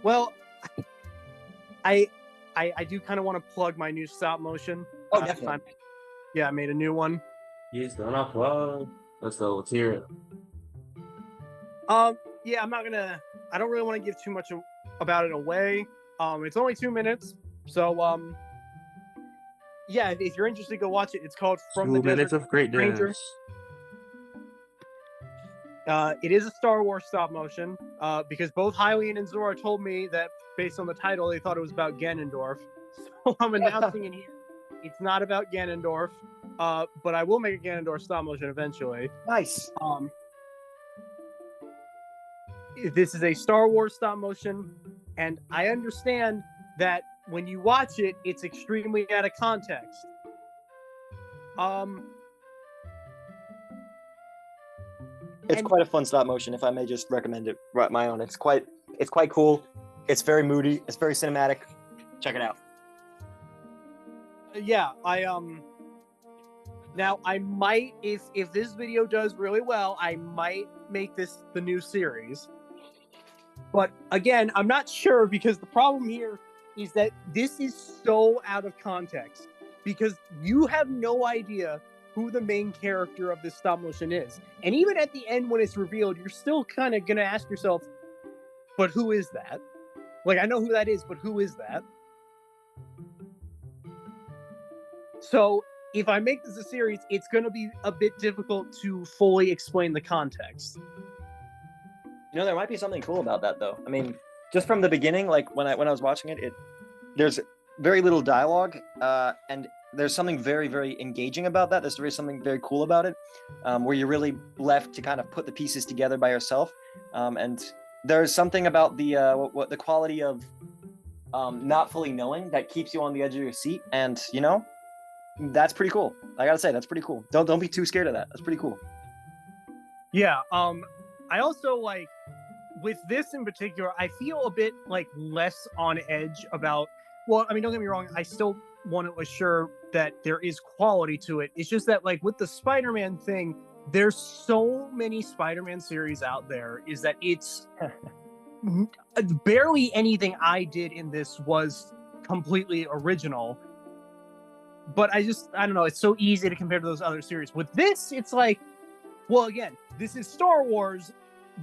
Well, I do kind of want to plug my new stop motion. Oh, definitely. I made a new one. He's gonna plug. Let's hear it. Yeah, I don't really want to give too much about it away. It's only 2 minutes, so yeah, if you're interested, go watch it. It's called From the 2 minutes Desert of greatness. Ranger. It is a Star Wars stop motion, because both Hylian and Zora told me that based on the title, they thought it was about Ganondorf. So I'm announcing it here. It's not about Ganondorf, but I will make a Ganondorf stop motion eventually. Nice. This is a Star Wars stop motion, and I understand that when you watch it, it's extremely out of context. It's quite a fun stop motion, if I may just recommend it. Right, my own. It's quite cool. It's very moody. It's very cinematic. Check it out. Yeah, now I might, if this video does really well, I might make this the new series. But again, I'm not sure, because the problem here is that this is so out of context, because you have no idea who the main character of this stop motion is. And even at the end when it's revealed, you're still kind of going to ask yourself, but who is that? Like, I know who that is, but who is that? So if I make this a series, it's going to be a bit difficult to fully explain the context. You know, there might be something cool about that, though. I mean, just from the beginning, like when I was watching it, there's very little dialogue, and there's something very, very engaging about that. There's something very cool about it, where you're really left to kind of put the pieces together by yourself. And there's something about the quality of not fully knowing that keeps you on the edge of your seat. And you know, that's pretty cool. I gotta say, that's pretty cool. Don't be too scared of that. That's pretty cool. Yeah. I also like, with this in particular, I feel a bit like less on edge about. Well, I mean, don't get me wrong. I still want to assure that there is quality to it. It's just that, like, with the Spider-Man thing, there's so many Spider-Man series out there, is that it's barely anything I did in this was completely original. But I don't know. It's so easy to compare to those other series. With this, it's like, well, again, this is Star Wars,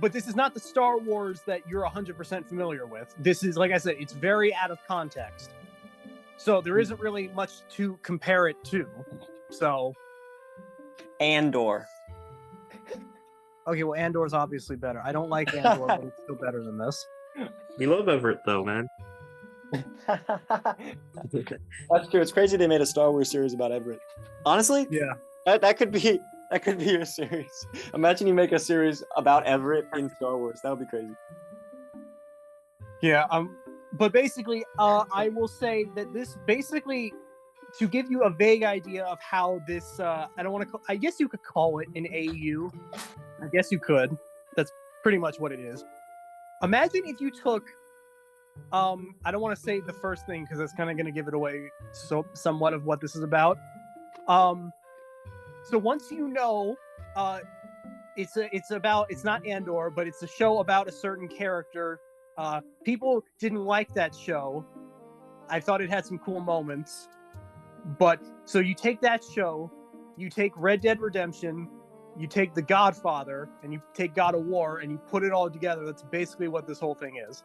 but this is not the Star Wars that you're 100% familiar with. This is, like I said, it's very out of context. So there isn't really much to compare it to. So. Andor. Okay, well, Andor's obviously better. I don't like Andor, but it's still better than this. We love Everett, though, man. That's true. It's crazy they made a Star Wars series about Everett. Honestly, yeah, that could be your series. Imagine you make a series about Everett in Star Wars. That would be crazy. Yeah. But basically, I will say that this basically, to give you a vague idea of how this, I guess you could call it an AU. I guess you could. That's pretty much what it is. Imagine if you took, I don't want to say the first thing because it's kind of going to give it away somewhat of what this is about. So once you know, it's not Andor, but it's a show about a certain character. People didn't like that show. I thought it had some cool moments. But so you take that show, you take Red Dead Redemption, you take The Godfather, and you take God of War, and you put it all together. That's basically what this whole thing is.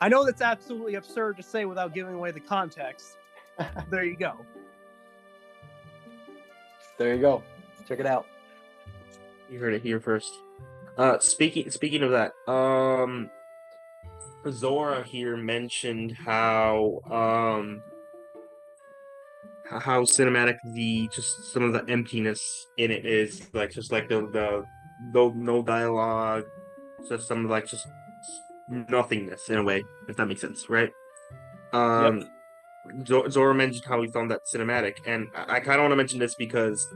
I know that's absolutely absurd to say without giving away the context. There you go. There you go. Check it out. You heard it here first. Speaking of that, Zora here mentioned how cinematic just some of the emptiness in it is, like just like the no dialogue, just some like just nothingness in a way, if that makes sense, right? Yep. Zora mentioned how he found that cinematic, and I kind of want to mention this because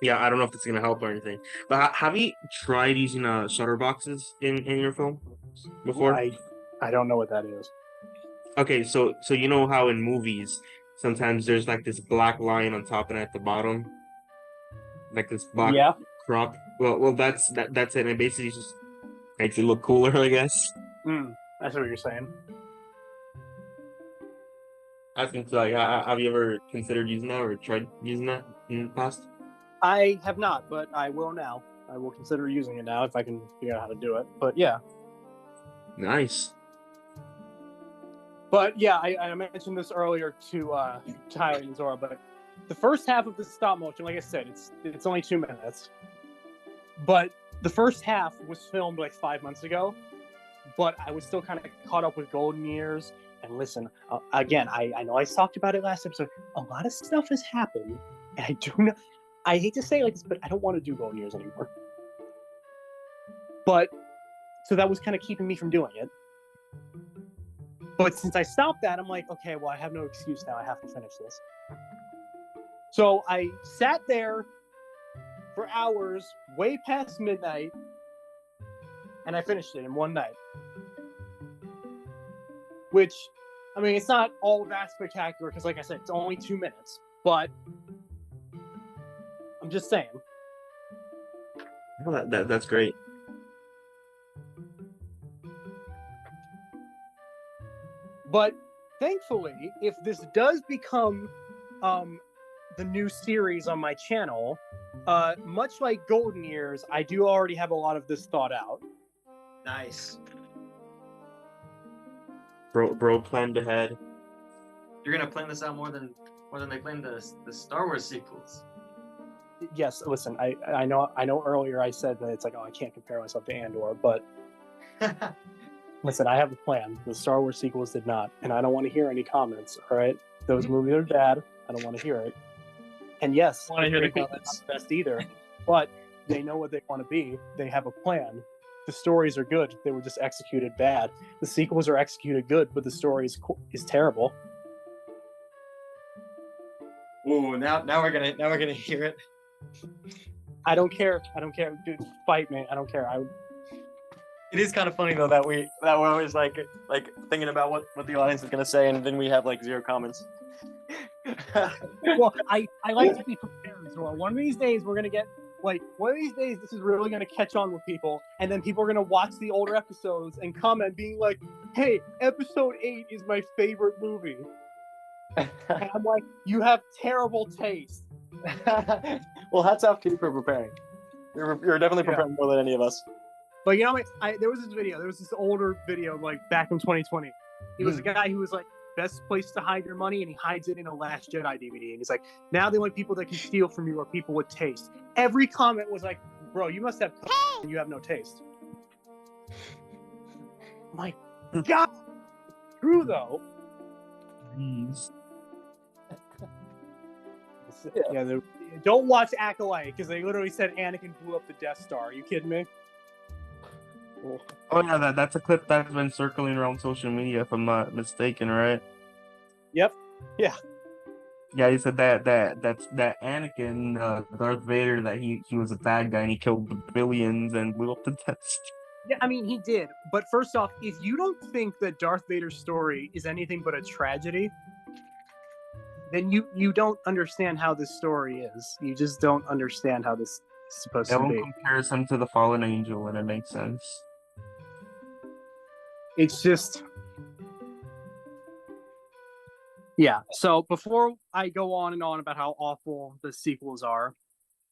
yeah, I don't know if it's gonna help or anything, but have you tried using shutter boxes in your film before? I don't know what that is. Okay, so you know how in movies sometimes there's like this black line on top and at the bottom, like this black Yeah. crop. Well, that's it. And it basically just makes it look cooler, I guess. That's what you're saying. I think so. Like, have you ever considered using that or tried using that in the past? I have not, but I will now. I will consider using it now if I can figure out how to do it. But yeah. Nice. But yeah, I mentioned this earlier to Hylian Zora, but the first half of the stop motion, like I said, it's only 2 minutes. But the first half was filmed like 5 months ago, but I was still kind of caught up with Golden Years. And listen, again, I know I talked about it last episode. A lot of stuff has happened, and I hate to say it like this, but I don't want to do Golden Years anymore. But so that was kind of keeping me from doing it. But since I stopped that, I'm like, okay, well, I have no excuse now. I have to finish this. So I sat there for hours, way past midnight, and I finished it in one night. Which, I mean, it's not all that spectacular because, like I said, it's only 2 minutes. But I'm just saying. Well, that's great. But thankfully, if this does become the new series on my channel, much like Golden Years, I do already have a lot of this thought out. Nice. Bro planned ahead. You're gonna plan this out more than they planned the Star Wars sequels. Yes, listen, I know earlier I said that it's like, oh, I can't compare myself to Andor, but listen, I have a plan. The Star Wars sequels did not, and I don't want to hear any comments, all right? Those movies are bad. I don't want to hear it. And yes, I want to hear the they're comments. not the best either, but they know what they want to be. They have a plan. The stories are good. They were just executed bad. The sequels are executed good, but the story is terrible. Ooh, now we're gonna hear it. I don't care. Dude, fight me. I don't care. It is kind of funny though that we're always like thinking about what the audience is gonna say, and then we have like 0 comments. Well, I like to be prepared. So one of these days we're gonna get one of these days this is really gonna catch on with people, and then people are gonna watch the older episodes and comment being like, "Hey, episode 8 is my favorite movie." And I'm like, you have terrible taste. Well, hats off to you for preparing. You're definitely preparing more than any of us. But you know, there was this older video like back in 2020. It was a guy who was like, best place to hide your money, and he hides it in a Last Jedi DVD. And he's like, now the only people that can steal from you are people with taste. Every comment was like, bro, you must have and you have no taste. My God, true though. Please. Yeah, don't watch Acolyte because they literally said Anakin blew up the Death Star. Are you kidding me? Oh yeah, that's a clip that's been circling around social media, if I'm not mistaken, right? Yep. Yeah. Yeah, he said that Anakin, Darth Vader, that he was a bad guy and he killed billions and blew up the Death Star. Yeah, I mean he did. But first off, if you don't think that Darth Vader's story is anything but a tragedy, then you don't understand how this story is. You just don't understand how this is supposed to be. Compares him to the fallen angel, and it makes sense. It's just, yeah. So before I go on and on about how awful the sequels are,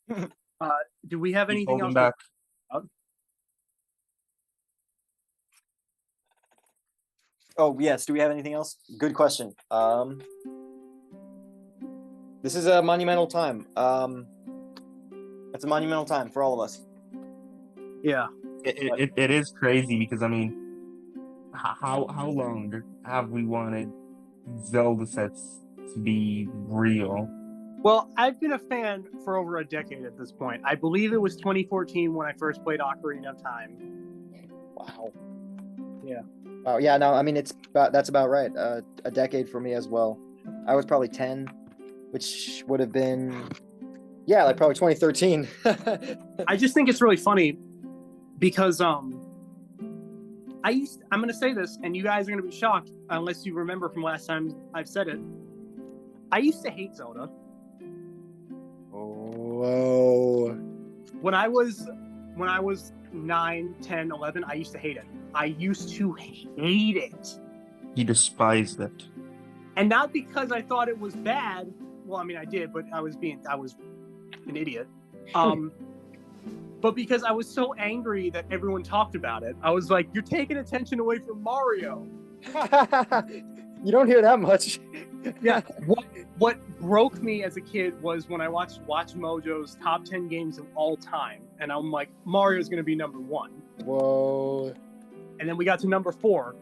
do we have anything else? Back. Oh yes. Do we have anything else? Good question. This is a monumental time. It's a monumental time for all of us. Yeah. It is crazy because I mean, how long have we wanted Zelda sets to be real? Well, I've been a fan for over a decade at this point. I believe it was 2014 when I first played Ocarina of Time. Wow. Yeah. Oh yeah. No, I mean that's about right. A decade for me as well. I was probably 10, which would have been like probably 2013. I just think it's really funny because I'm going to say this, and you guys are going to be shocked unless you remember from last time I've said it. I used to hate Zelda. Whoa. When I was 9, 10, 11, I used to hate it. I used to hate it. He despised it. And not because I thought it was bad. Well, I mean, I did, but I was an idiot. But because I was so angry that everyone talked about it, I was like, "You're taking attention away from Mario." You don't hear that much. Yeah. What broke me as a kid was when I watched Watch Mojo's top 10 games of all time, and I'm like, Mario's going to be number 1. Whoa. And then we got to number 4.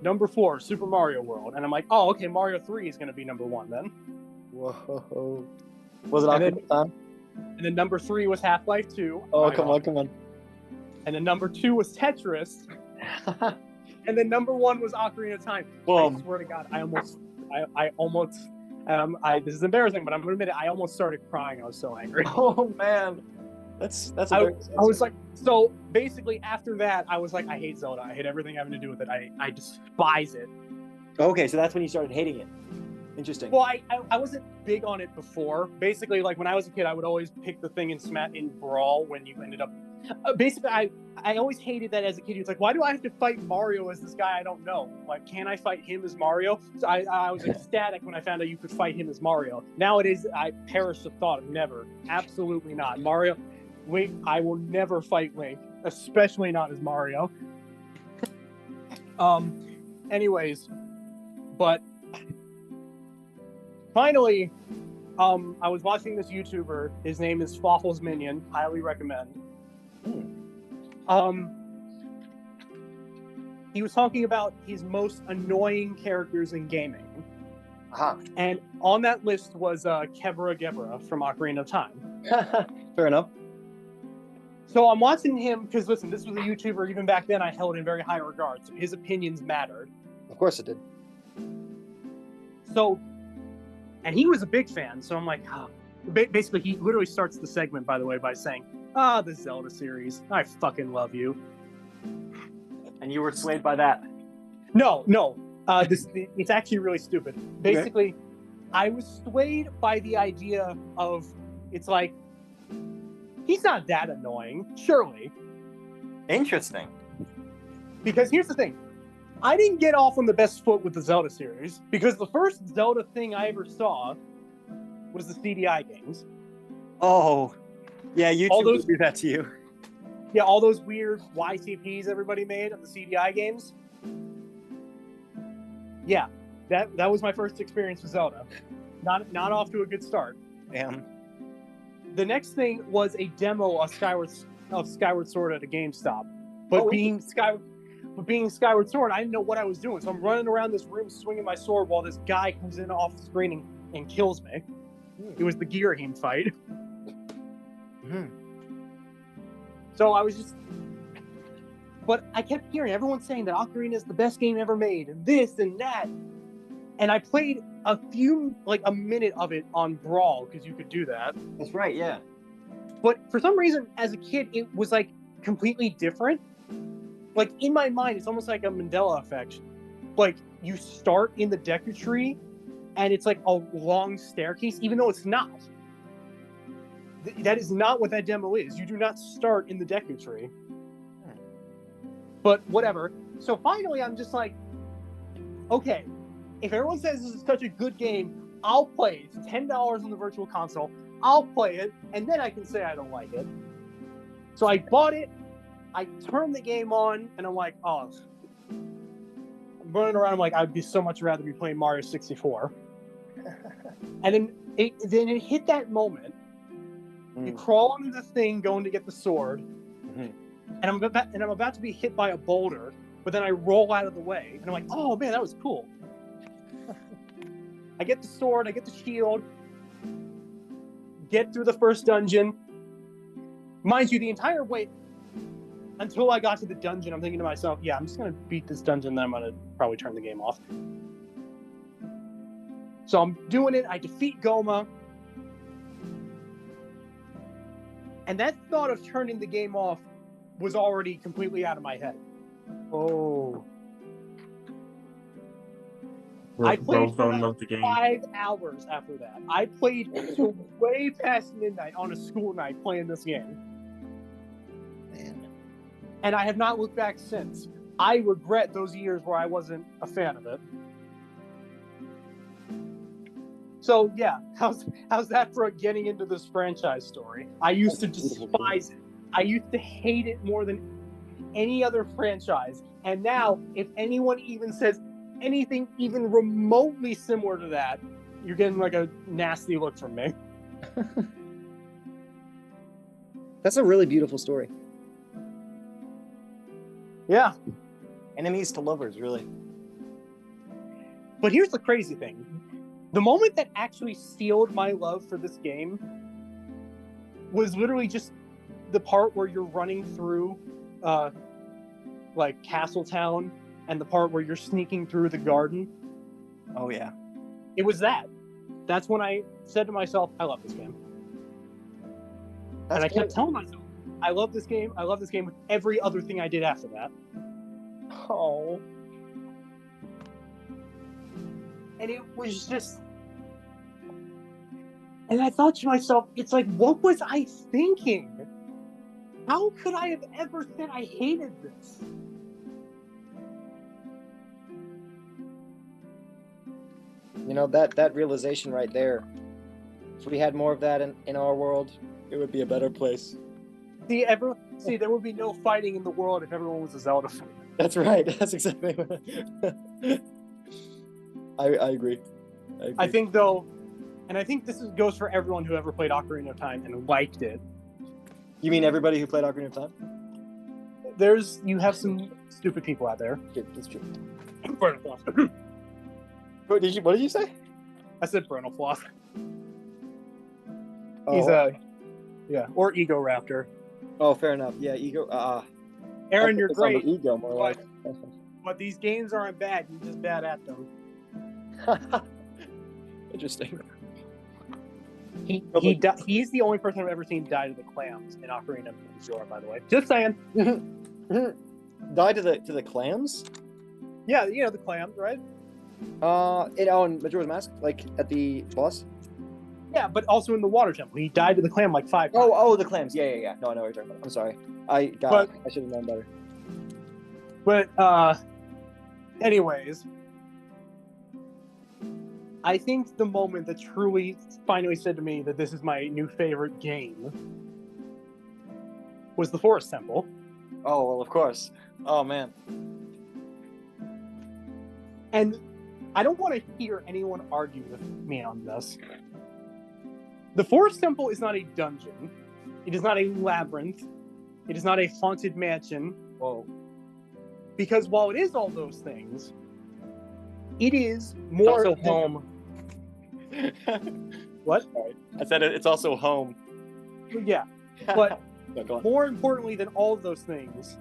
Number 4, Super Mario World, and I'm like, oh, okay, Mario 3 is going to be number 1 then. Whoa. Was it Ocarina of Time? And then number 3 was Half-Life 2. Oh, come on. And then number 2 was Tetris. And then number 1 was Ocarina of Time. Boom. I swear to God, I almost, this is embarrassing, but I'm gonna admit it. I almost started crying. I was so angry. Oh man, that's. I was like, so basically after that, I was like, I hate Zelda. I hate everything having to do with it. I despise it. Okay, so that's when you started hating it. Interesting. Well, I wasn't big on it before. Basically, like when I was a kid, I would always pick the thing in Brawl when you ended up. Basically, I always hated that as a kid. It's like, why do I have to fight Mario as this guy I don't know? Like, can I fight him as Mario? So I was ecstatic when I found out you could fight him as Mario. Nowadays, I perish the thought of never. Absolutely not. Mario, Link, I will never fight Link, especially not as Mario. Anyways, but finally, I was watching this YouTuber. His name is Fawful's Minion. Highly recommend. He was talking about his most annoying characters in gaming. And on that list was Kebra Gebra from Ocarina of Time. Fair enough. So I'm watching him because, listen, this was a YouTuber. Even back then, I held in very high regard. So his opinions mattered. Of course it did. So, and he was a big fan. So I'm like, basically, he literally starts the segment, by the way, by saying, the Zelda series. I fucking love you. And you were swayed by that? No. It's actually really stupid. Basically, okay. I was swayed by the idea of, it's like, he's not that annoying, surely. Interesting. Because here's the thing. I didn't get off on the best foot with the Zelda series, because the first Zelda thing I ever saw was the CDI games. Oh, yeah, YouTube will do that to you. Yeah, all those weird YCPs everybody made of the CDI games. Yeah, that was my first experience with Zelda. Not off to a good start. Damn. The next thing was a demo of Skyward Sword at a GameStop. But being Skyward Sword, I didn't know what I was doing. So I'm running around this room swinging my sword while this guy comes in off the screen and kills me. It was the Girahim fight. So I was just... But I kept hearing everyone saying that Ocarina is the best game ever made, and this and that. And I played a minute of it on Brawl, because you could do that. That's right, yeah. But for some reason, as a kid, it was like completely different. Like in my mind, it's almost like a Mandela effect. Like you start in the Deku Tree, and it's like a long staircase, even though it's not. That is not what that demo is. You do not start in the Deku Tree. But whatever. So finally, I'm just like, okay, if everyone says this is such a good game, I'll play it. It's $10 on the Virtual Console. I'll play it, and then I can say I don't like it. So I bought it. I turned the game on, and I'm like, oh. I'm running around. I'm like, I'd be so much rather be playing Mario 64. And then it hit that moment. You crawl under the thing going to get the sword. And I'm about to be hit by a boulder, but then I roll out of the way, and I'm like, oh man, that was cool. I get the sword, I get the shield, get through the first dungeon. Mind you, the entire way until I got to the dungeon, I'm thinking to myself, yeah, I'm just going to beat this dungeon, then I'm going to probably turn the game off. So I'm doing it, I defeat Goma. And that thought of turning the game off was already completely out of my head. Oh. I played Both don't love the game. 5 hours after that. I played till way past midnight on a school night playing this game. Man. And I have not looked back since. I regret those years where I wasn't a fan of it. So yeah, how's that for getting into this franchise story? I used to despise it. I used to hate it more than any other franchise. And now, if anyone even says anything even remotely similar to that, you're getting like a nasty look from me. That's a really beautiful story. Yeah. Enemies to lovers, really. But here's the crazy thing. The moment that actually sealed my love for this game was literally just the part where you're running through like Castletown and the part where you're sneaking through the garden. Oh yeah. It was that. That's when I said to myself, I love this game. And I kept telling myself, I love this game. I love this game with every other thing I did after that. Oh. And it was just... And I thought to myself, it's like, what was I thinking? How could I have ever said I hated this? You know, that realization right there, if we had more of that in our world, it would be a better place. See, there would be no fighting in the world if everyone was a Zelda fan. That's right. That's exactly what I agree. I think, though, and I think this goes for everyone who ever played Ocarina of Time and liked it. You mean everybody who played Ocarina of Time? You have some stupid people out there. That's true. What did you say? I said Bronal Floss. Oh. He's or Ego Raptor. Oh, fair enough. Yeah, Ego. Aaron, you're great. Ego, more like. But these games aren't bad. You're just bad at them. Interesting. He's the only person I've ever seen die to the clams in Ocarina of Zora, by the way. Just saying. Die to the clams? Yeah, you know the clams, right? In Majora's Mask, like at the boss. Yeah, but also in the water temple, he died to the clam like 5 times. Oh, the clams. Yeah. No, I know what you're talking about. I'm sorry. I should have known better. But anyways, I think the moment that truly finally said to me that this is my new favorite game was the Forest Temple. Oh, well, of course. Oh, man. And I don't want to hear anyone argue with me on this. The Forest Temple is not a dungeon. It is not a labyrinth. It is not a haunted mansion. Whoa. Because while it is all those things, it is more... It's also home. What? Sorry. I said it's also home. Yeah. But no, more importantly than all of those things,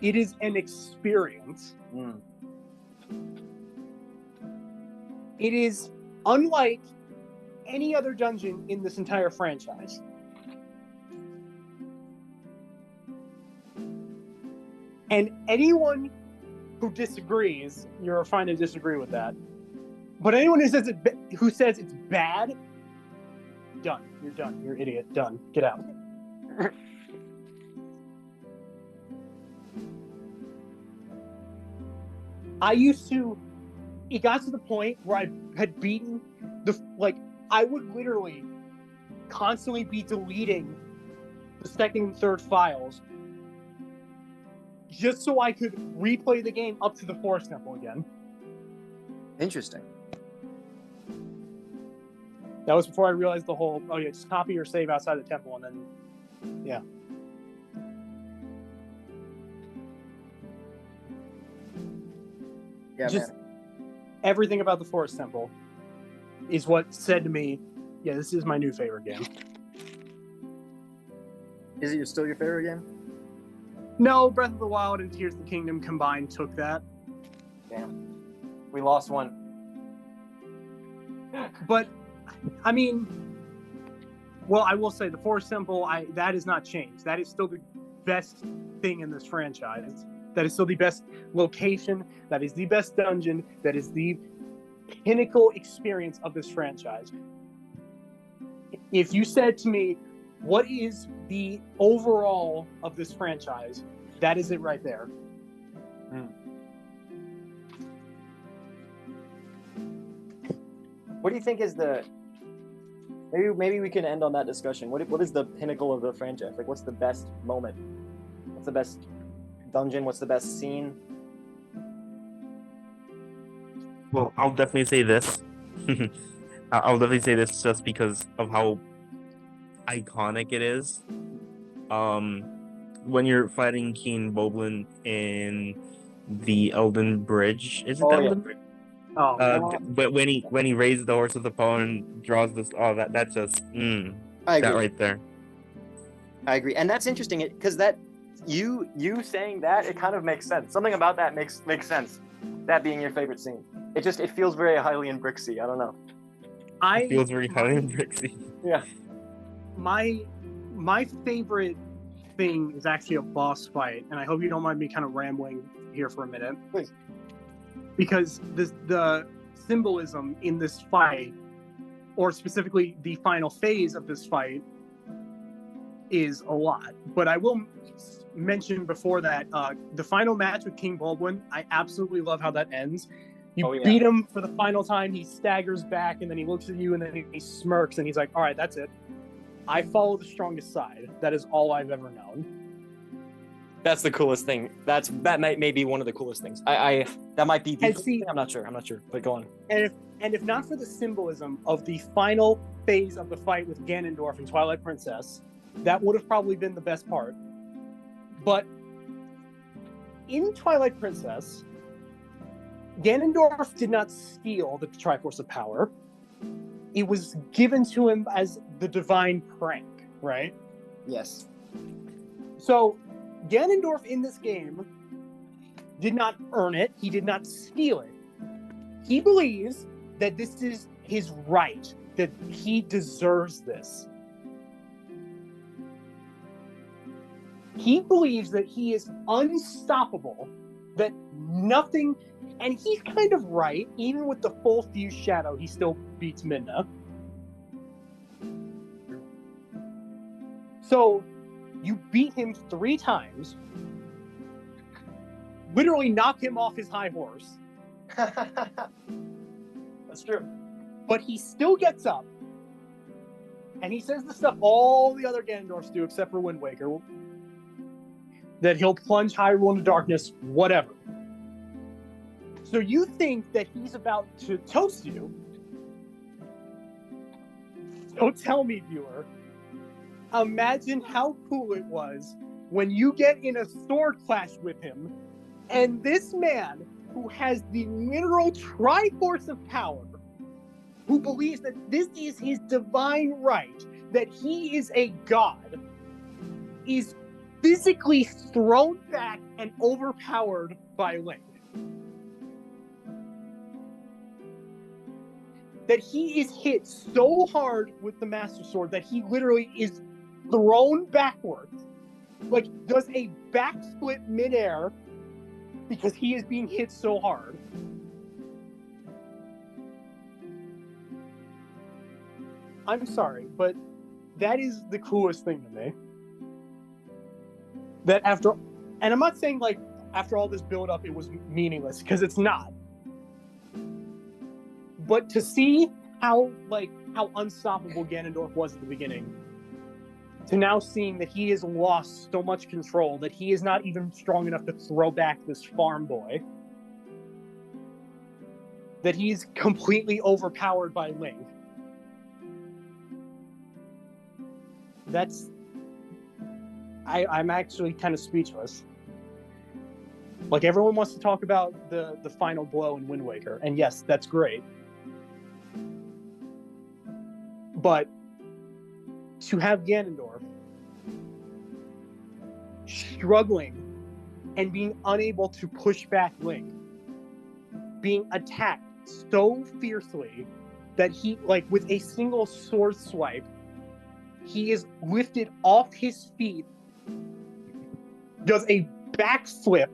it is an experience. Mm. It is unlike any other dungeon in this entire franchise. And anyone who disagrees, you're fine to disagree with that. But anyone who says it's bad, done. You're done. You're an idiot. Done. Get out. It got to the point where I had beaten I would literally constantly be deleting the second and third files just so I could replay the game up to the Forest Temple again. Interesting. That was before I realized the whole, just copy your save outside the temple and then, yeah. Yeah, just man. Everything about the Forest Temple is what said to me, yeah, this is my new favorite game. Is it still your favorite game? No, Breath of the Wild and Tears of the Kingdom combined took that. Damn. We lost one. But, I mean, well, I will say the Forest Temple, that has not changed. That is still the best thing in this franchise. That is still the best location. That is the best dungeon. That is the pinnacle experience of this franchise. If you said to me, what is the overall of this franchise, that is it right there. What do you think is the... Maybe we can end on that discussion. What is the pinnacle of the franchise? Like, what's the best moment? What's the best dungeon? What's the best scene? Well, I'll definitely say this. I'll definitely say this just because of how iconic it is. When you're fighting King Boblin in the Elden Bridge, is it the Elden Bridge? But when he raises the horse with the paw and draws this, that's just that right there. I agree, and that's interesting because that you saying that, it kind of makes sense. Something about that makes sense. That being your favorite scene, it feels very Hylian Bricksy. I don't know. It feels very Hylian Bricksy. Yeah. My favorite thing is actually a boss fight, and I hope you don't mind me kind of rambling here for a minute. Please. Because the symbolism in this fight, or specifically the final phase of this fight, is a lot. But I will mention before that, the final match with King Baldwin, I absolutely love how that ends. You beat him for the final time, he staggers back, and then he looks at you, and then he smirks, and he's like, all right, that's it. I follow the strongest side. That is all I've ever known. That's the coolest thing. That might be one of the coolest things. That might be the coolest thing. I'm not sure, but go on. And if not for the symbolism of the final phase of the fight with Ganondorf and Twilight Princess, that would have probably been the best part. But in Twilight Princess, Ganondorf did not steal the Triforce of Power. It was given to him as the divine prank, right? Yes. So Ganondorf in this game did not earn it. He did not steal it. He believes that this is his right, that he deserves this. He believes that he is unstoppable, that nothing, and he's kind of right. Even with the full fuse shadow, he still beats Midna. So you beat him 3 times, literally knock him off his high horse. That's true. But he still gets up, and he says the stuff all the other Ganondorfs do, except for Wind Waker, that he'll plunge Hyrule into darkness, whatever. So you think that he's about to toast you. So tell me, viewer, imagine how cool it was when you get in a sword clash with him, and this man, who has the literal Triforce of Power, who believes that this is his divine right, that he is a god, is physically thrown back and overpowered by Link. That he is hit so hard with the Master Sword that he literally is thrown backwards, like does a backflip midair because he is being hit so hard. I'm sorry, but that is the coolest thing to me. That after, and I'm not saying like after all this build up it was meaningless, because it's not. But to see how unstoppable Ganondorf was at the beginning, to now seeing that he has lost so much control, that he is not even strong enough to throw back this farm boy, that he's completely overpowered by Link. I'm actually kind of speechless. Like, everyone wants to talk about the final blow in Wind Waker, and yes, that's great. But to have Ganondorf struggling and being unable to push back Link, being attacked so fiercely that he, like, with a single sword swipe, he is lifted off his feet, does a backflip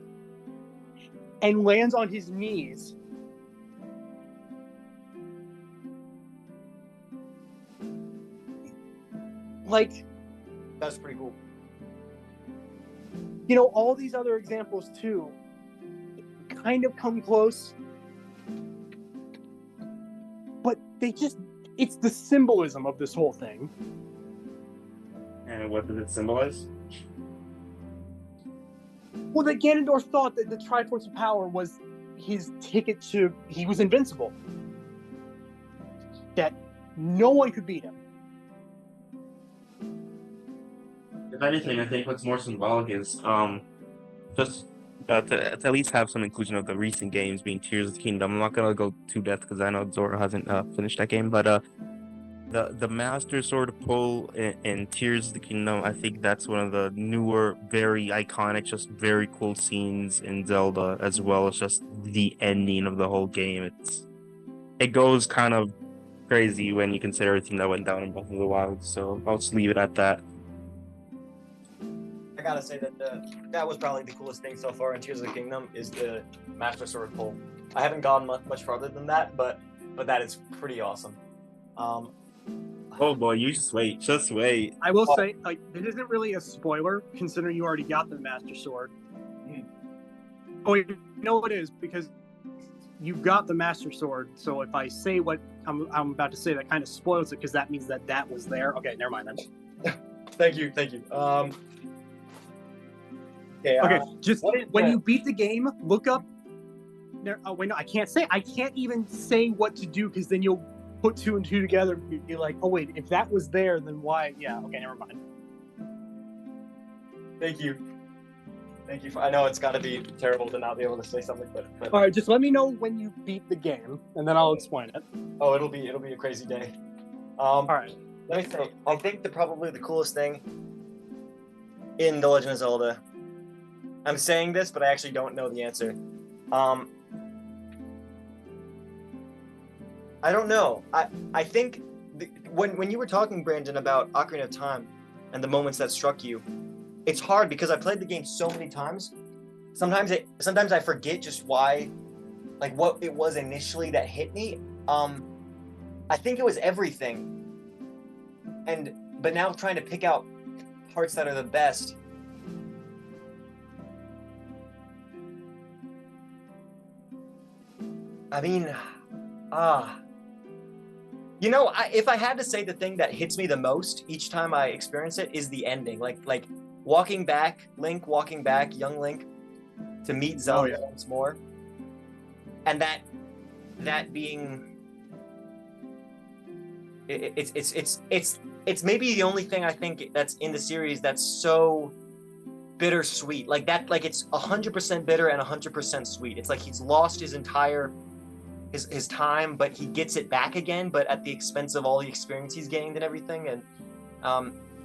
and lands on his knees. Like, That's pretty cool. you know, all these other examples too kind of come close, but it's the symbolism of this whole thing. And what does it symbolize? Well, that Ganondorf thought that the Triforce of Power was his ticket to... He was invincible. That no one could beat him. If anything, I think what's more symbolic is just to at least have some inclusion of the recent games being Tears of the Kingdom. I'm not gonna go too depth because I know Zora hasn't finished that game, but the Master Sword pull in Tears of the Kingdom, I think that's one of the newer, very iconic, just very cool scenes in Zelda, as well as just the ending of the whole game. It goes kind of crazy when you consider everything that went down in Breath of the Wild. So I'll just leave it at that. I gotta say that that was probably the coolest thing so far in Tears of the Kingdom is the Master Sword pull. I haven't gone much farther than that, but that is pretty awesome. Oh boy, you just wait. Just wait. I will say, like, it isn't really a spoiler, considering you already got the Master Sword. Oh, you know what it is, because you got the Master Sword, so if I say what I'm about to say, that kind of spoils it, because that means that was there. Okay, never mind then. Thank you. Okay, just when you beat the game, look up... wait, no, I can't even say what to do, because then you'll put two and two together and be like, oh wait, if that was there, then why? Yeah, okay, never mind. Thank you. I know it's got to be terrible to not be able to say something, but all right, just let me know when you beat the game, and then I'll explain it. Oh, it'll be a crazy day. All right. Let me say, I think probably the coolest thing in The Legend of Zelda. I'm saying this, but I actually don't know the answer. I don't know. I think when you were talking, Brandon, about Ocarina of Time and the moments that struck you, it's hard because I played the game so many times. Sometimes I forget just why, like what it was initially that hit me. I think it was everything. But now trying to pick out parts that are the best. I mean, you know, if I had to say the thing that hits me the most each time I experience it is the ending. Like walking back, young Link, to meet Zelda once more, and that being, it's maybe the only thing I think that's in the series that's so bittersweet. Like that, like it's 100% bitter and 100% sweet. It's like he's lost his entire his time, but he gets it back again, but at the expense of all the experience he's gained and everything. And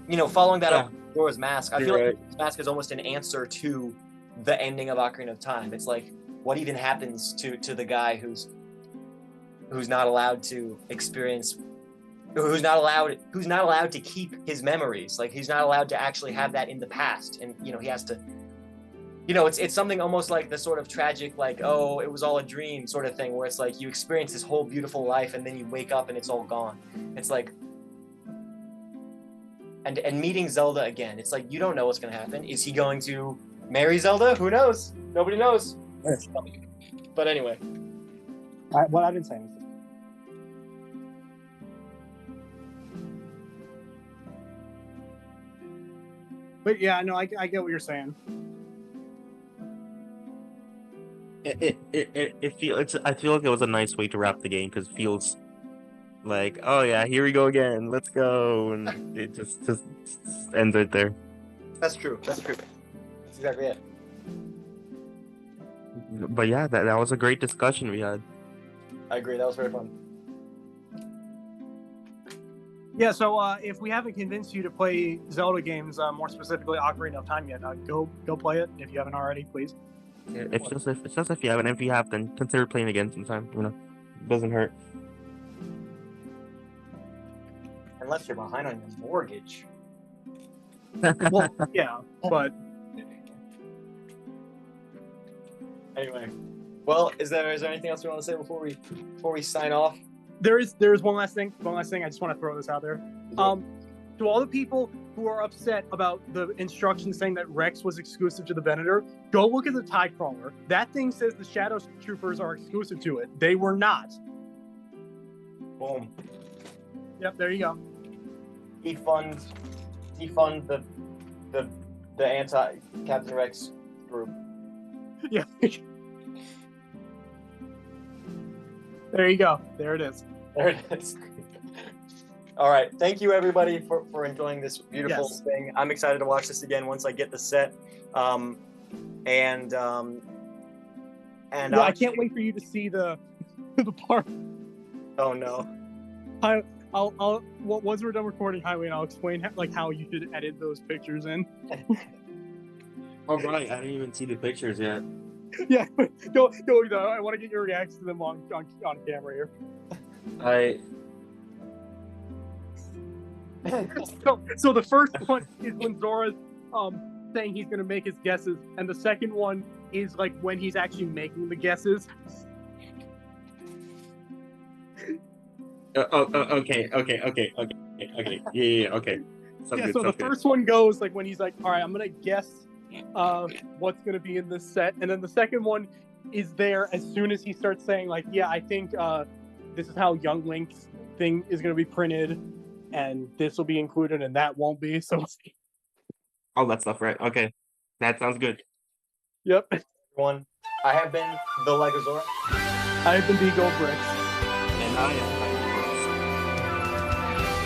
you know, following that up with Zora's Mask, I feel like Zora's Mask is almost an answer to the ending of Ocarina of Time. It's like, what even happens to the guy who's not allowed to experience, who's not allowed to keep his memories. Like he's not allowed to actually have that in the past, and you know, he has to. You know, it's something almost like the sort of tragic, like, oh, it was all a dream sort of thing, where it's like you experience this whole beautiful life and then you wake up and it's all gone. It's like, and meeting Zelda again, it's like you don't know what's going to happen. Is he going to marry Zelda? Who knows? Nobody knows. But anyway. Well, I didn't say anything. But yeah, no, I get what you're saying. I feel like it was a nice way to wrap the game because it feels like, oh yeah, here we go again, let's go, and it just ends right there. That's true. That's exactly it. But yeah, that was a great discussion we had. I agree. That was very fun. Yeah, so if we haven't convinced you to play Zelda games, more specifically Ocarina of Time yet, go play it if you haven't already, please. Yeah, it's just if you haven't. If you have, then consider playing again sometime. You know, it doesn't hurt. Unless you're behind on your mortgage. Well, yeah, but Anyway, well, is there anything else you want to say before we sign off? There is one last thing. I just want to throw this out there. To all the people who are upset about the instructions saying that Rex was exclusive to the Venator, go look at the TIE Crawler. That thing says the Shadow Troopers are exclusive to it. They were not. Boom. Yep, there you go. Defund the anti-Captain Rex group. Yeah. There you go. There it is. There it is. All right. Thank you, everybody, for enjoying this beautiful thing. I'm excited to watch this again once I get the set. I can't wait for you to see the part. Oh no. I'll once we're done recording, Hylian, I'll explain how you should edit those pictures in. Oh right, I didn't even see the pictures yet. Yeah, go. I want to get your reaction to them on camera here. So the first one is when Zora's saying he's gonna make his guesses, and the second one is like when he's actually making the guesses. Okay. Yeah, okay. So the first one goes like when he's like, all right, I'm gonna guess what's gonna be in this set, and then the second one is there as soon as he starts saying like, yeah, I think this is how Young Link's thing is gonna be printed, and this will be included, and that won't be. So all that stuff, right? Okay, that sounds good. Yep. One. I have been the LEGO Zora. I have been BgoldBricks. And I am Hylian Bricks.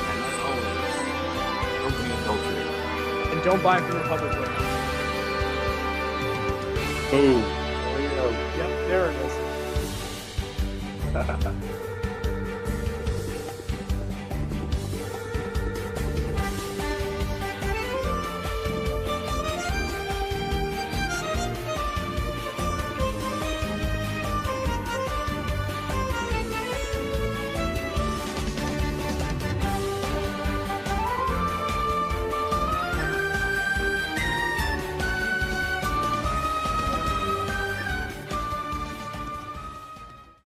And as always, don't be adulterated. And don't buy from the public way. Boom. Yep, there it is.